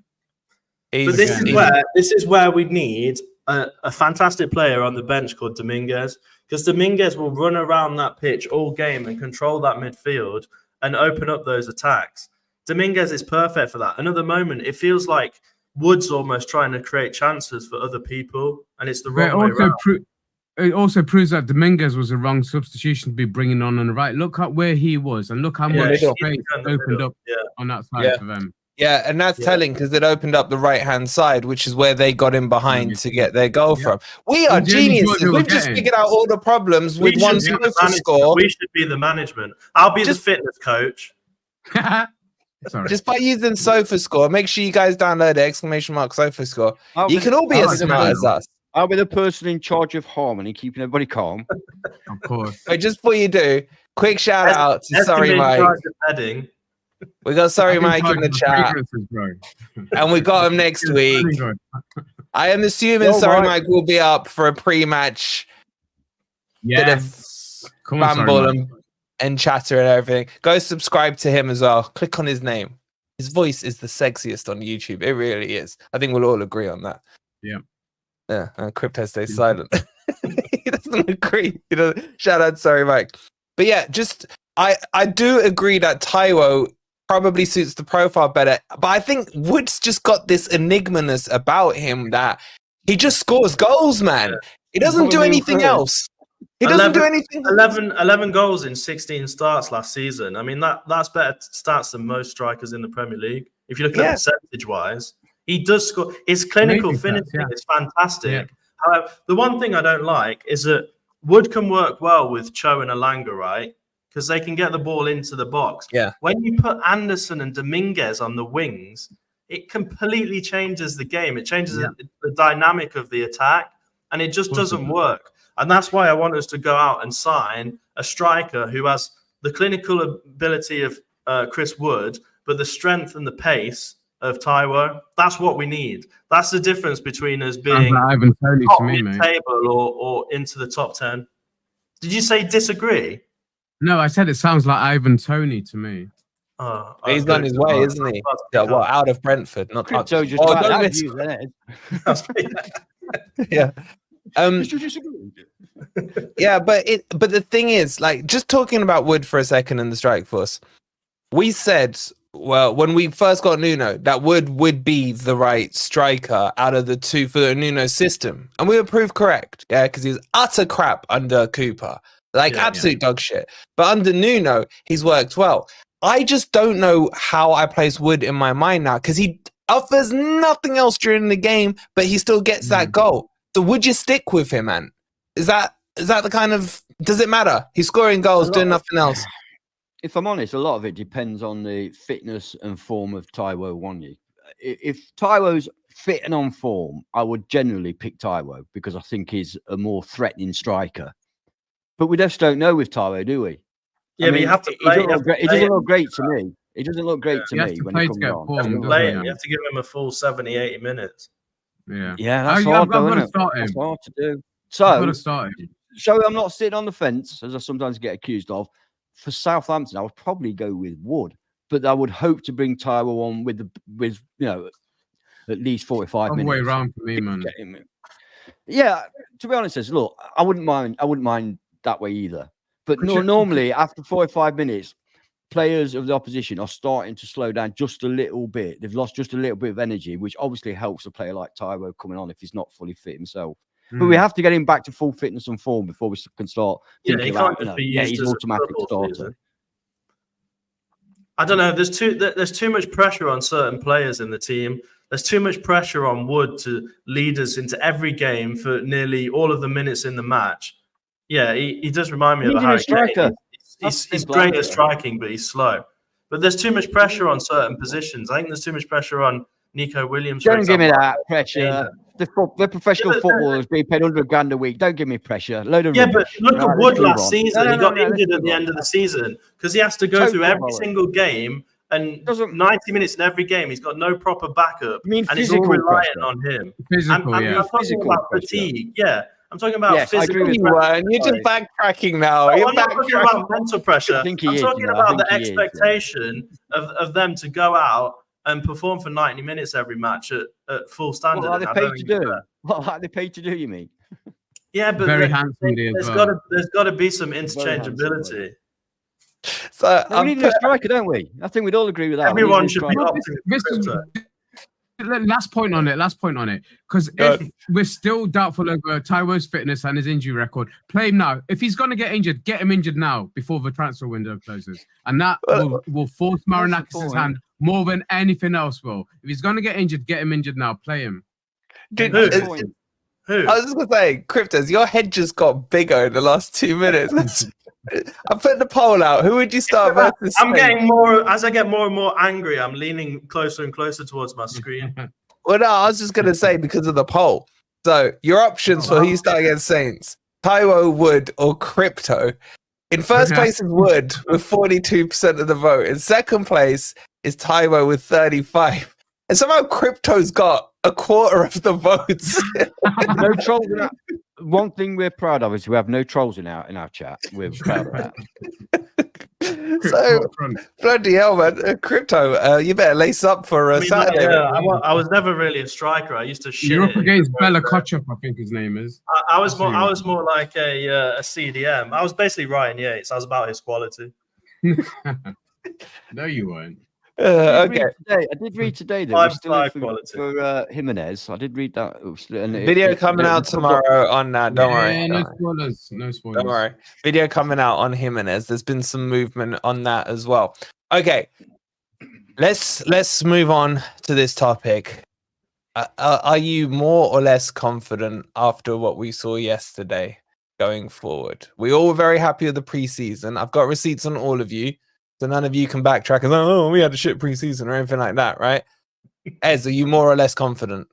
But this is where we need a fantastic player on the bench called Dominguez, because Dominguez will run around that pitch all game and control that midfield and open up those attacks. Dominguez is perfect for that. Another moment, it feels like Wood's almost trying to create chances for other people, and it's the wrong way around. It also proves that Dominguez was a wrong substitution to be bringing on the right. Look at where he was, and look how much space opened up on that side for them. Yeah, and that's telling because it opened up the right-hand side, which is where they got in behind to get their goal from. We are geniuses. We've just figured out all the problems with one Sofascore. We should be the management. I'll be the fitness coach. Sorry. Just by using Sofascore, make sure you guys download the !Sofascore. You can all be as smart as us. I'll be the person in charge of harmony, keeping everybody calm. Of course. So just before you do, quick shout out to Sorry Mike. We got Sorry Mike in the chat, and we got him next week. I am assuming Sorry Mike will be up for a pre-match bit of ramble and chatter and everything. Go subscribe to him as well. Click on his name. His voice is the sexiest on YouTube. It really is. I think we'll all agree on that. Yeah. Yeah. Crypto stays silent. He doesn't agree. Shout out, Sorry Mike. But yeah, I do agree that Taiwo probably suits the profile better. But I think Wood's just got this enigma-ness about him that he just scores goals, man. Yeah. He doesn't do anything else. He doesn't do anything. 11 goals in 16 starts last season. I mean, that's better stats than most strikers in the Premier League. If you look at percentage-wise, he does score. His clinical finishing is fantastic. Yeah. However, the one thing I don't like is that Wood can work well with Cho and Elanga, right? Because they can get the ball into the box. Yeah. When you put Anderson and Dominguez on the wings, it completely changes the game. It changes the dynamic of the attack, and it just doesn't work. And that's why I want us to go out and sign a striker who has the clinical ability of Chris Wood, but the strength and the pace of Taiwo. That's what we need. That's the difference between us being top mid-table or into the top 10. Did you say disagree? No, I said it sounds like Ivan Toney to me. Oh, he's on his way, isn't he? Yeah, well, out of Brentford, not Crypto just yeah. Yeah, but the thing is, like, just talking about Wood for a second in the strike force, we said, well, when we first got Nuno, that Wood would be the right striker out of the two for the Nuno system, and we were proved correct, because he's utter crap under Cooper, absolute dog shit. But under Nuno, he's worked well. I just don't know how I place Wood in my mind now, because he offers nothing else during the game, but he still gets that goal. So would you stick with him, man? Is that the kind of... Does it matter? He's scoring goals, doing nothing else. If I'm honest, a lot of it depends on the fitness and form of Taiwo Wanyi. If Taiwo's fit and on form, I would generally pick Taiwo because I think he's a more threatening striker. But we just don't know with Taiwo, do we? Yeah, but you have to play. He doesn't look great to me. He doesn't look great to me when he comes on. You have to give him a full 70, 80 minutes. Yeah, that's hard, though, isn't it? That's hard to do. So I'm not sitting on the fence, as I sometimes get accused of. For Southampton, I would probably go with Wood, but I would hope to bring Taiwo on with at least 45 minutes. Way around for me, man. Yeah, to be honest, look, I wouldn't mind that way either. But normally after 45 minutes, players of the opposition are starting to slow down just a little bit. They've lost just a little bit of energy, which obviously helps a player like Taiwo coming on if he's not fully fit himself. But we have to get him back to full fitness and form before we can start thinking about, he's automatic starter. I don't know. There's too much pressure on certain players in the team. There's too much pressure on Wood to lead us into every game for nearly all of the minutes in the match. Yeah, he does remind me of a Harry Kane. He's great at striking, but he's slow. But there's too much pressure on certain positions. I think there's too much pressure on Nico Williams. Don't give me that pressure. The professional footballers being paid $100,000 a week. Don't give me pressure. Load of but look at Wood last season. He got injured at the end of the season because he has to go through every single game and 90 minutes in every game. He's got no proper backup, and it's all reliant on him. I'm talking about fatigue. Yeah, I'm talking about physical pressure. You're just backtracking now. I'm not talking about mental pressure. I'm talking about the expectation of them to go out and perform for 90 minutes every match at full standard. What are they paid to do? What are they paid to do, you mean? Yeah, but there's got to be some interchangeability. So we need a striker, don't we? I think we'd all agree with that. Everyone should be optimistic. Last point on it, because if we're still doubtful over Taiwo's fitness and his injury record, play him now. If he's going to get injured, get him injured now before the transfer window closes, and that will force Marinakis' hand more than anything else will. If he's going to get injured, get him injured now. Play him. Dude, Who? I was just going to say, Cryptos, your head just got bigger in the last 2 minutes. I put the poll out. Who would you start versus I'm getting more, as I get more and more angry, I'm leaning closer and closer towards my screen. Well, no, I was just going to say because of the poll. So your options for who you start against Saints, Taiwo, Wood, or Crypto. In first place is Wood with 42% of the vote. In second place is Taiwo with 35. And somehow Crypto's got a quarter of the votes. No trolls in our... One thing we're proud of is we have no trolls in our chat. We're proud of that. So, bloody hell, man. Crypto, you better lace up for Saturday. Yeah, I was never really a striker. I used to shit. You're up against Bella Kochop, I think his name is. I was more like a CDM. I was basically Ryan Yates. I was about his quality. No, you weren't. I did read today that we're still in for Jimenez. I did read that. Video coming out tomorrow on that. Don't worry. No spoilers. No spoilers. Don't worry. Video coming out on Jimenez. There's been some movement on that as well. Okay. Let's move on to this topic. Are you more or less confident after what we saw yesterday going forward? We all were very happy with the preseason. I've got receipts on all of you. So none of you can backtrack and say, oh, we had a shit preseason or anything like that, right? Ez, are you more or less confident?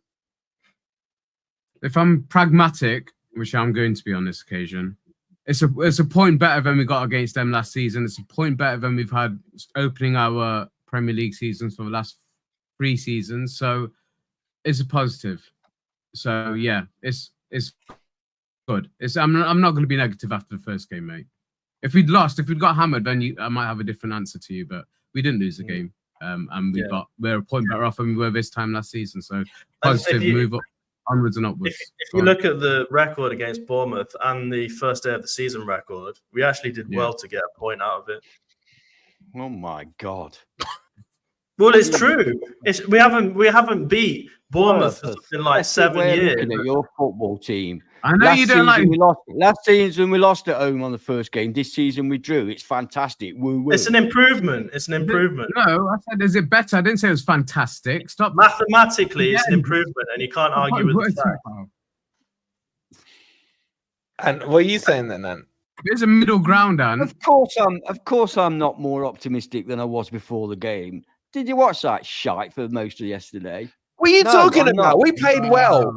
If I'm pragmatic, which I'm going to be on this occasion, it's a point better than we got against them last season. It's a point better than we've had opening our Premier League seasons for the last 3 seasons. So it's a positive. So yeah, it's good. I'm not going to be negative after the first game, mate. If we'd got hammered, then I might have a different answer to you. But we didn't lose the game, and we're a point better off than we were this time last season. So positive, move up, onwards and upwards. If you look at the record against Bournemouth and the first day of the season record, we actually did well to get a point out of it. Oh my God! Well, it's true. We haven't beat Bournemouth in like 7 years. Looking at your football team. I know you don't like. Last season we lost at home on the first game. This season we drew. It's fantastic. It's an improvement. It's an improvement. No, I said, is it better? I didn't say it was fantastic. Stop. Mathematically, it's an improvement, and you can't argue with the fact. And what are you saying then? There's a middle ground, Dan. Of course, I'm not more optimistic than I was before the game. Did you watch that shite for most of yesterday? What are you talking about? We played well.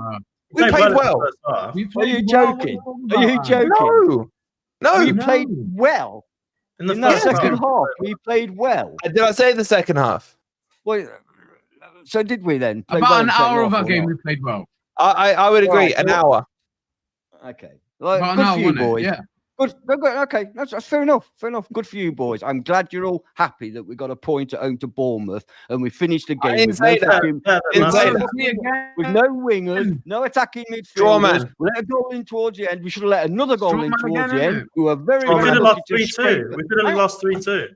We played well. Are you joking? Are you joking? No. We played well. In the second half, we played well. Did I say the second half? Well, so did we then? About an hour of our game, we played well. I would agree. An hour. Okay. Good for you, boys. Yeah. Good. Okay, that's fair enough. Fair enough. Good for you, boys. I'm glad you're all happy that we got a point at home to Bournemouth and we finished the game with no wingers, no attacking midfielders. Draw man. We let a goal in towards the end. We should have let another goal in towards the end. We were very. We could have lost 3-2. We could have lost 3-2.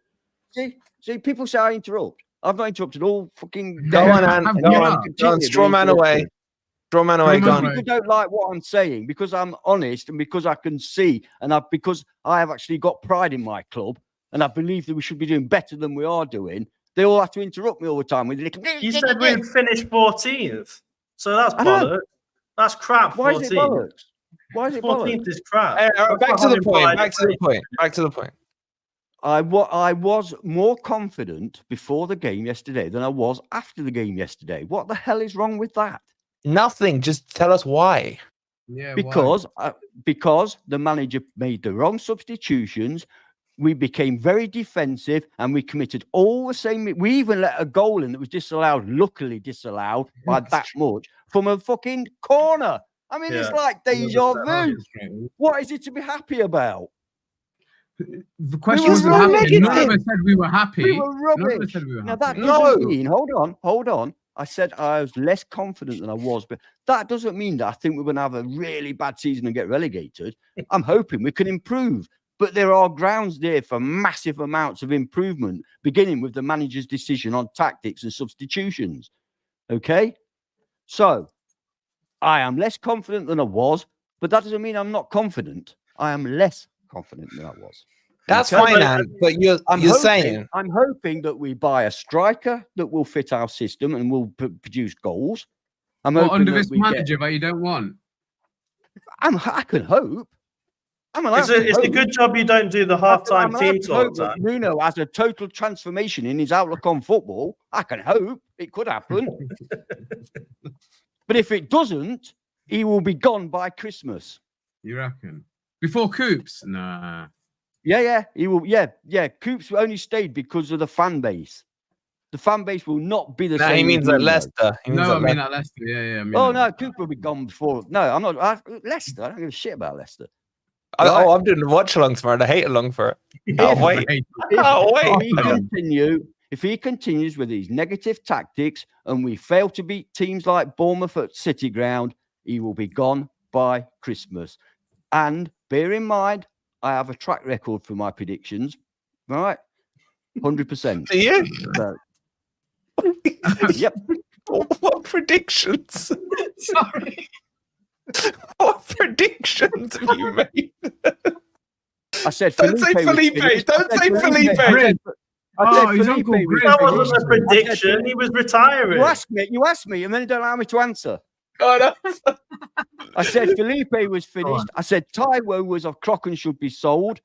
See, people say I interrupt. I've not interrupted all fucking. Go on, straw man away. Draw man away, people don't like what I'm saying because I'm honest and because I can see and because I have actually got pride in my club and I believe that we should be doing better than we are doing. They all have to interrupt me all the time with you said we'd finish 14th, so that's bollocks. That's crap. Why is it bollocks? Why is it 14th is crap. Back to the point. I was more confident before the game yesterday than I was after the game yesterday. What the hell is wrong with that? Nothing. Just tell us why. Yeah, because the manager made the wrong substitutions. We became very defensive and we committed all the same. We even let a goal in that was disallowed, luckily disallowed by that much from a fucking corner. I mean, it's like deja vu. What is it to be happy about? The question was happy. None of us said we were happy. We were rubbish. Now that doesn't mean, hold on. I said I was less confident than I was, but that doesn't mean that I think we're going to have a really bad season and get relegated. I'm hoping we can improve, but there are grounds there for massive amounts of improvement, beginning with the manager's decision on tactics and substitutions. Okay? So I am less confident than I was, but that doesn't mean I'm not confident. I am less confident than I was. That's Okay? fine, Ant, but you're saying I'm hoping that we buy a striker that will fit our system and will produce goals. I'm hoping under that this manager that you don't want. I can hope. It's a good job you don't do the halftime team talk. Nuno has a total transformation in his outlook on football. I can hope it could happen. But if it doesn't, he will be gone by Christmas. You reckon? Before Coops? Nah. Yeah, he will. Yeah. Coops only stayed because of the fan base. The fan base will not be the same. He means at Leicester. I mean at Leicester. Yeah. No, Cooper will be gone before. No, I'm not. Leicester. I don't give a shit about Leicester. I'm doing the watch along tomorrow and I hate along for it. If he continues with these negative tactics and we fail to beat teams like Bournemouth at City Ground, he will be gone by Christmas. And bear in mind, I have a track record for my predictions. All right? 100%. Do you? Yep. What predictions? Sorry. What predictions have you made? I said Don't say Felipe. Don't say Felipe. That wasn't a prediction. He was retiring. You asked me, and then you don't allow me to answer. Oh, no. I said Felipe was finished. I said Taiwo was of Croc and should be sold.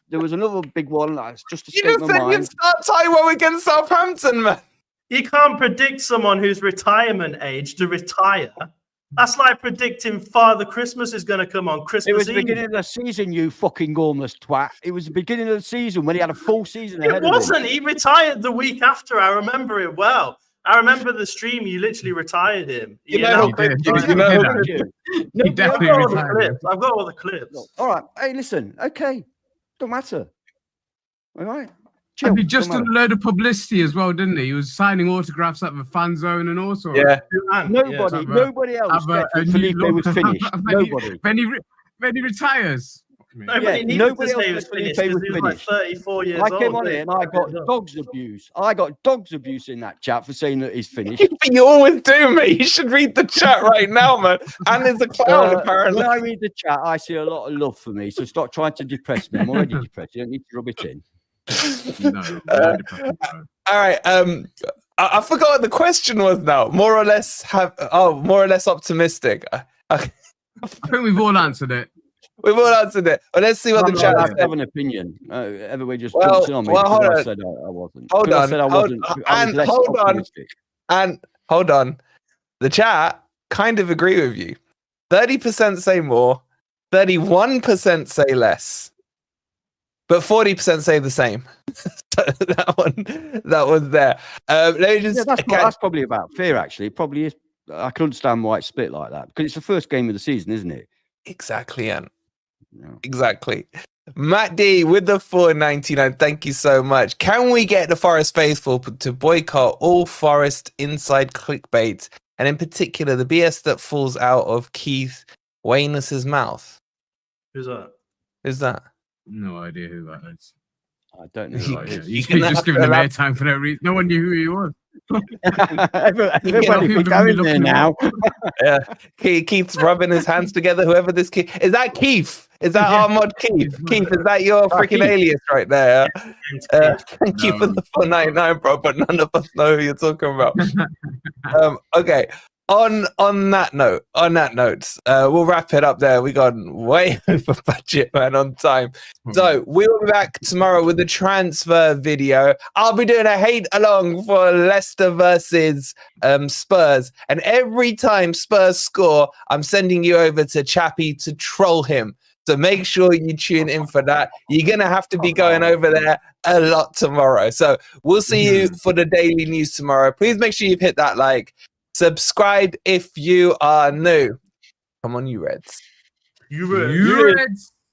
There was another big one that's just escaped my mind. You said you'd start Taiwo against Southampton, man. You can't predict someone who's retirement age to retire. That's like predicting Father Christmas is going to come on Christmas Eve. It was the beginning of the season, you fucking gormless twat. It was the beginning of the season when he had a full season ahead of him. It wasn't. He retired the week after. I remember it well. I remember the stream. You literally retired him. He definitely retired. I've got all the clips. All right. Hey, listen. Okay. Don't matter. All right. And he just done a load of publicity as well, didn't he? He was signing autographs at the fan zone and all sorts. Yeah. Nobody else said Felipe was finished. Nobody. When he retires. Nobody else said Felipe was finished. Like 34 years old. I came on here and I got dogs abuse. I got dogs abuse in that chat for saying that he's finished. You always do, mate. You should read the chat right now, man. And there's a clown, apparently. When I read the chat, I see a lot of love for me. So stop trying to depress me. I'm already depressed. You don't need to rub it in. All right. I forgot what the question was now. More or less optimistic. I think we've all answered it. We've all answered it. Well, let's see what the chat said. Have an opinion. Everybody just jumps in on me. Hold on. I said I wasn't. Hold on. I said I wasn't. Hold on. The chat kind of agree with you. 30% say more. 31% say less. But 40% say the same. So that was there. Let me just. That's probably about fair, actually. It probably is. I can understand why it's split like that because it's the first game of the season, isn't it? Exactly, Ant. Yeah. Exactly. Matt D with the 4.99. Thank you so much. Can we get the Forest faithful to boycott all Forest inside clickbait, and in particular the BS that falls out of Keith Wayness's mouth? Who's that? Who's that? No idea who that is. I don't know who that is. You just giving him airtime for no reason. No one knew who he was. Everybody going there now. Yeah, Keith's rubbing his hands together. Whoever this Keith is, that Keith? Is that our mod Keith? Keith, is that your freaking alias right there? Thank you for the 4.99, bro. But none of us know who you're talking about. Okay. On that note, we'll wrap it up there. We got way over budget, man, on time. So we'll be back tomorrow with the transfer video. I'll be doing a hate along for Leicester versus Spurs. And every time Spurs score, I'm sending you over to Chappie to troll him. So make sure you tune in for that. You're going to have to be going over there a lot tomorrow. So we'll see you for the daily news tomorrow. Please make sure you've hit that like. Subscribe if you are new. Come on, you Reds. You Reds.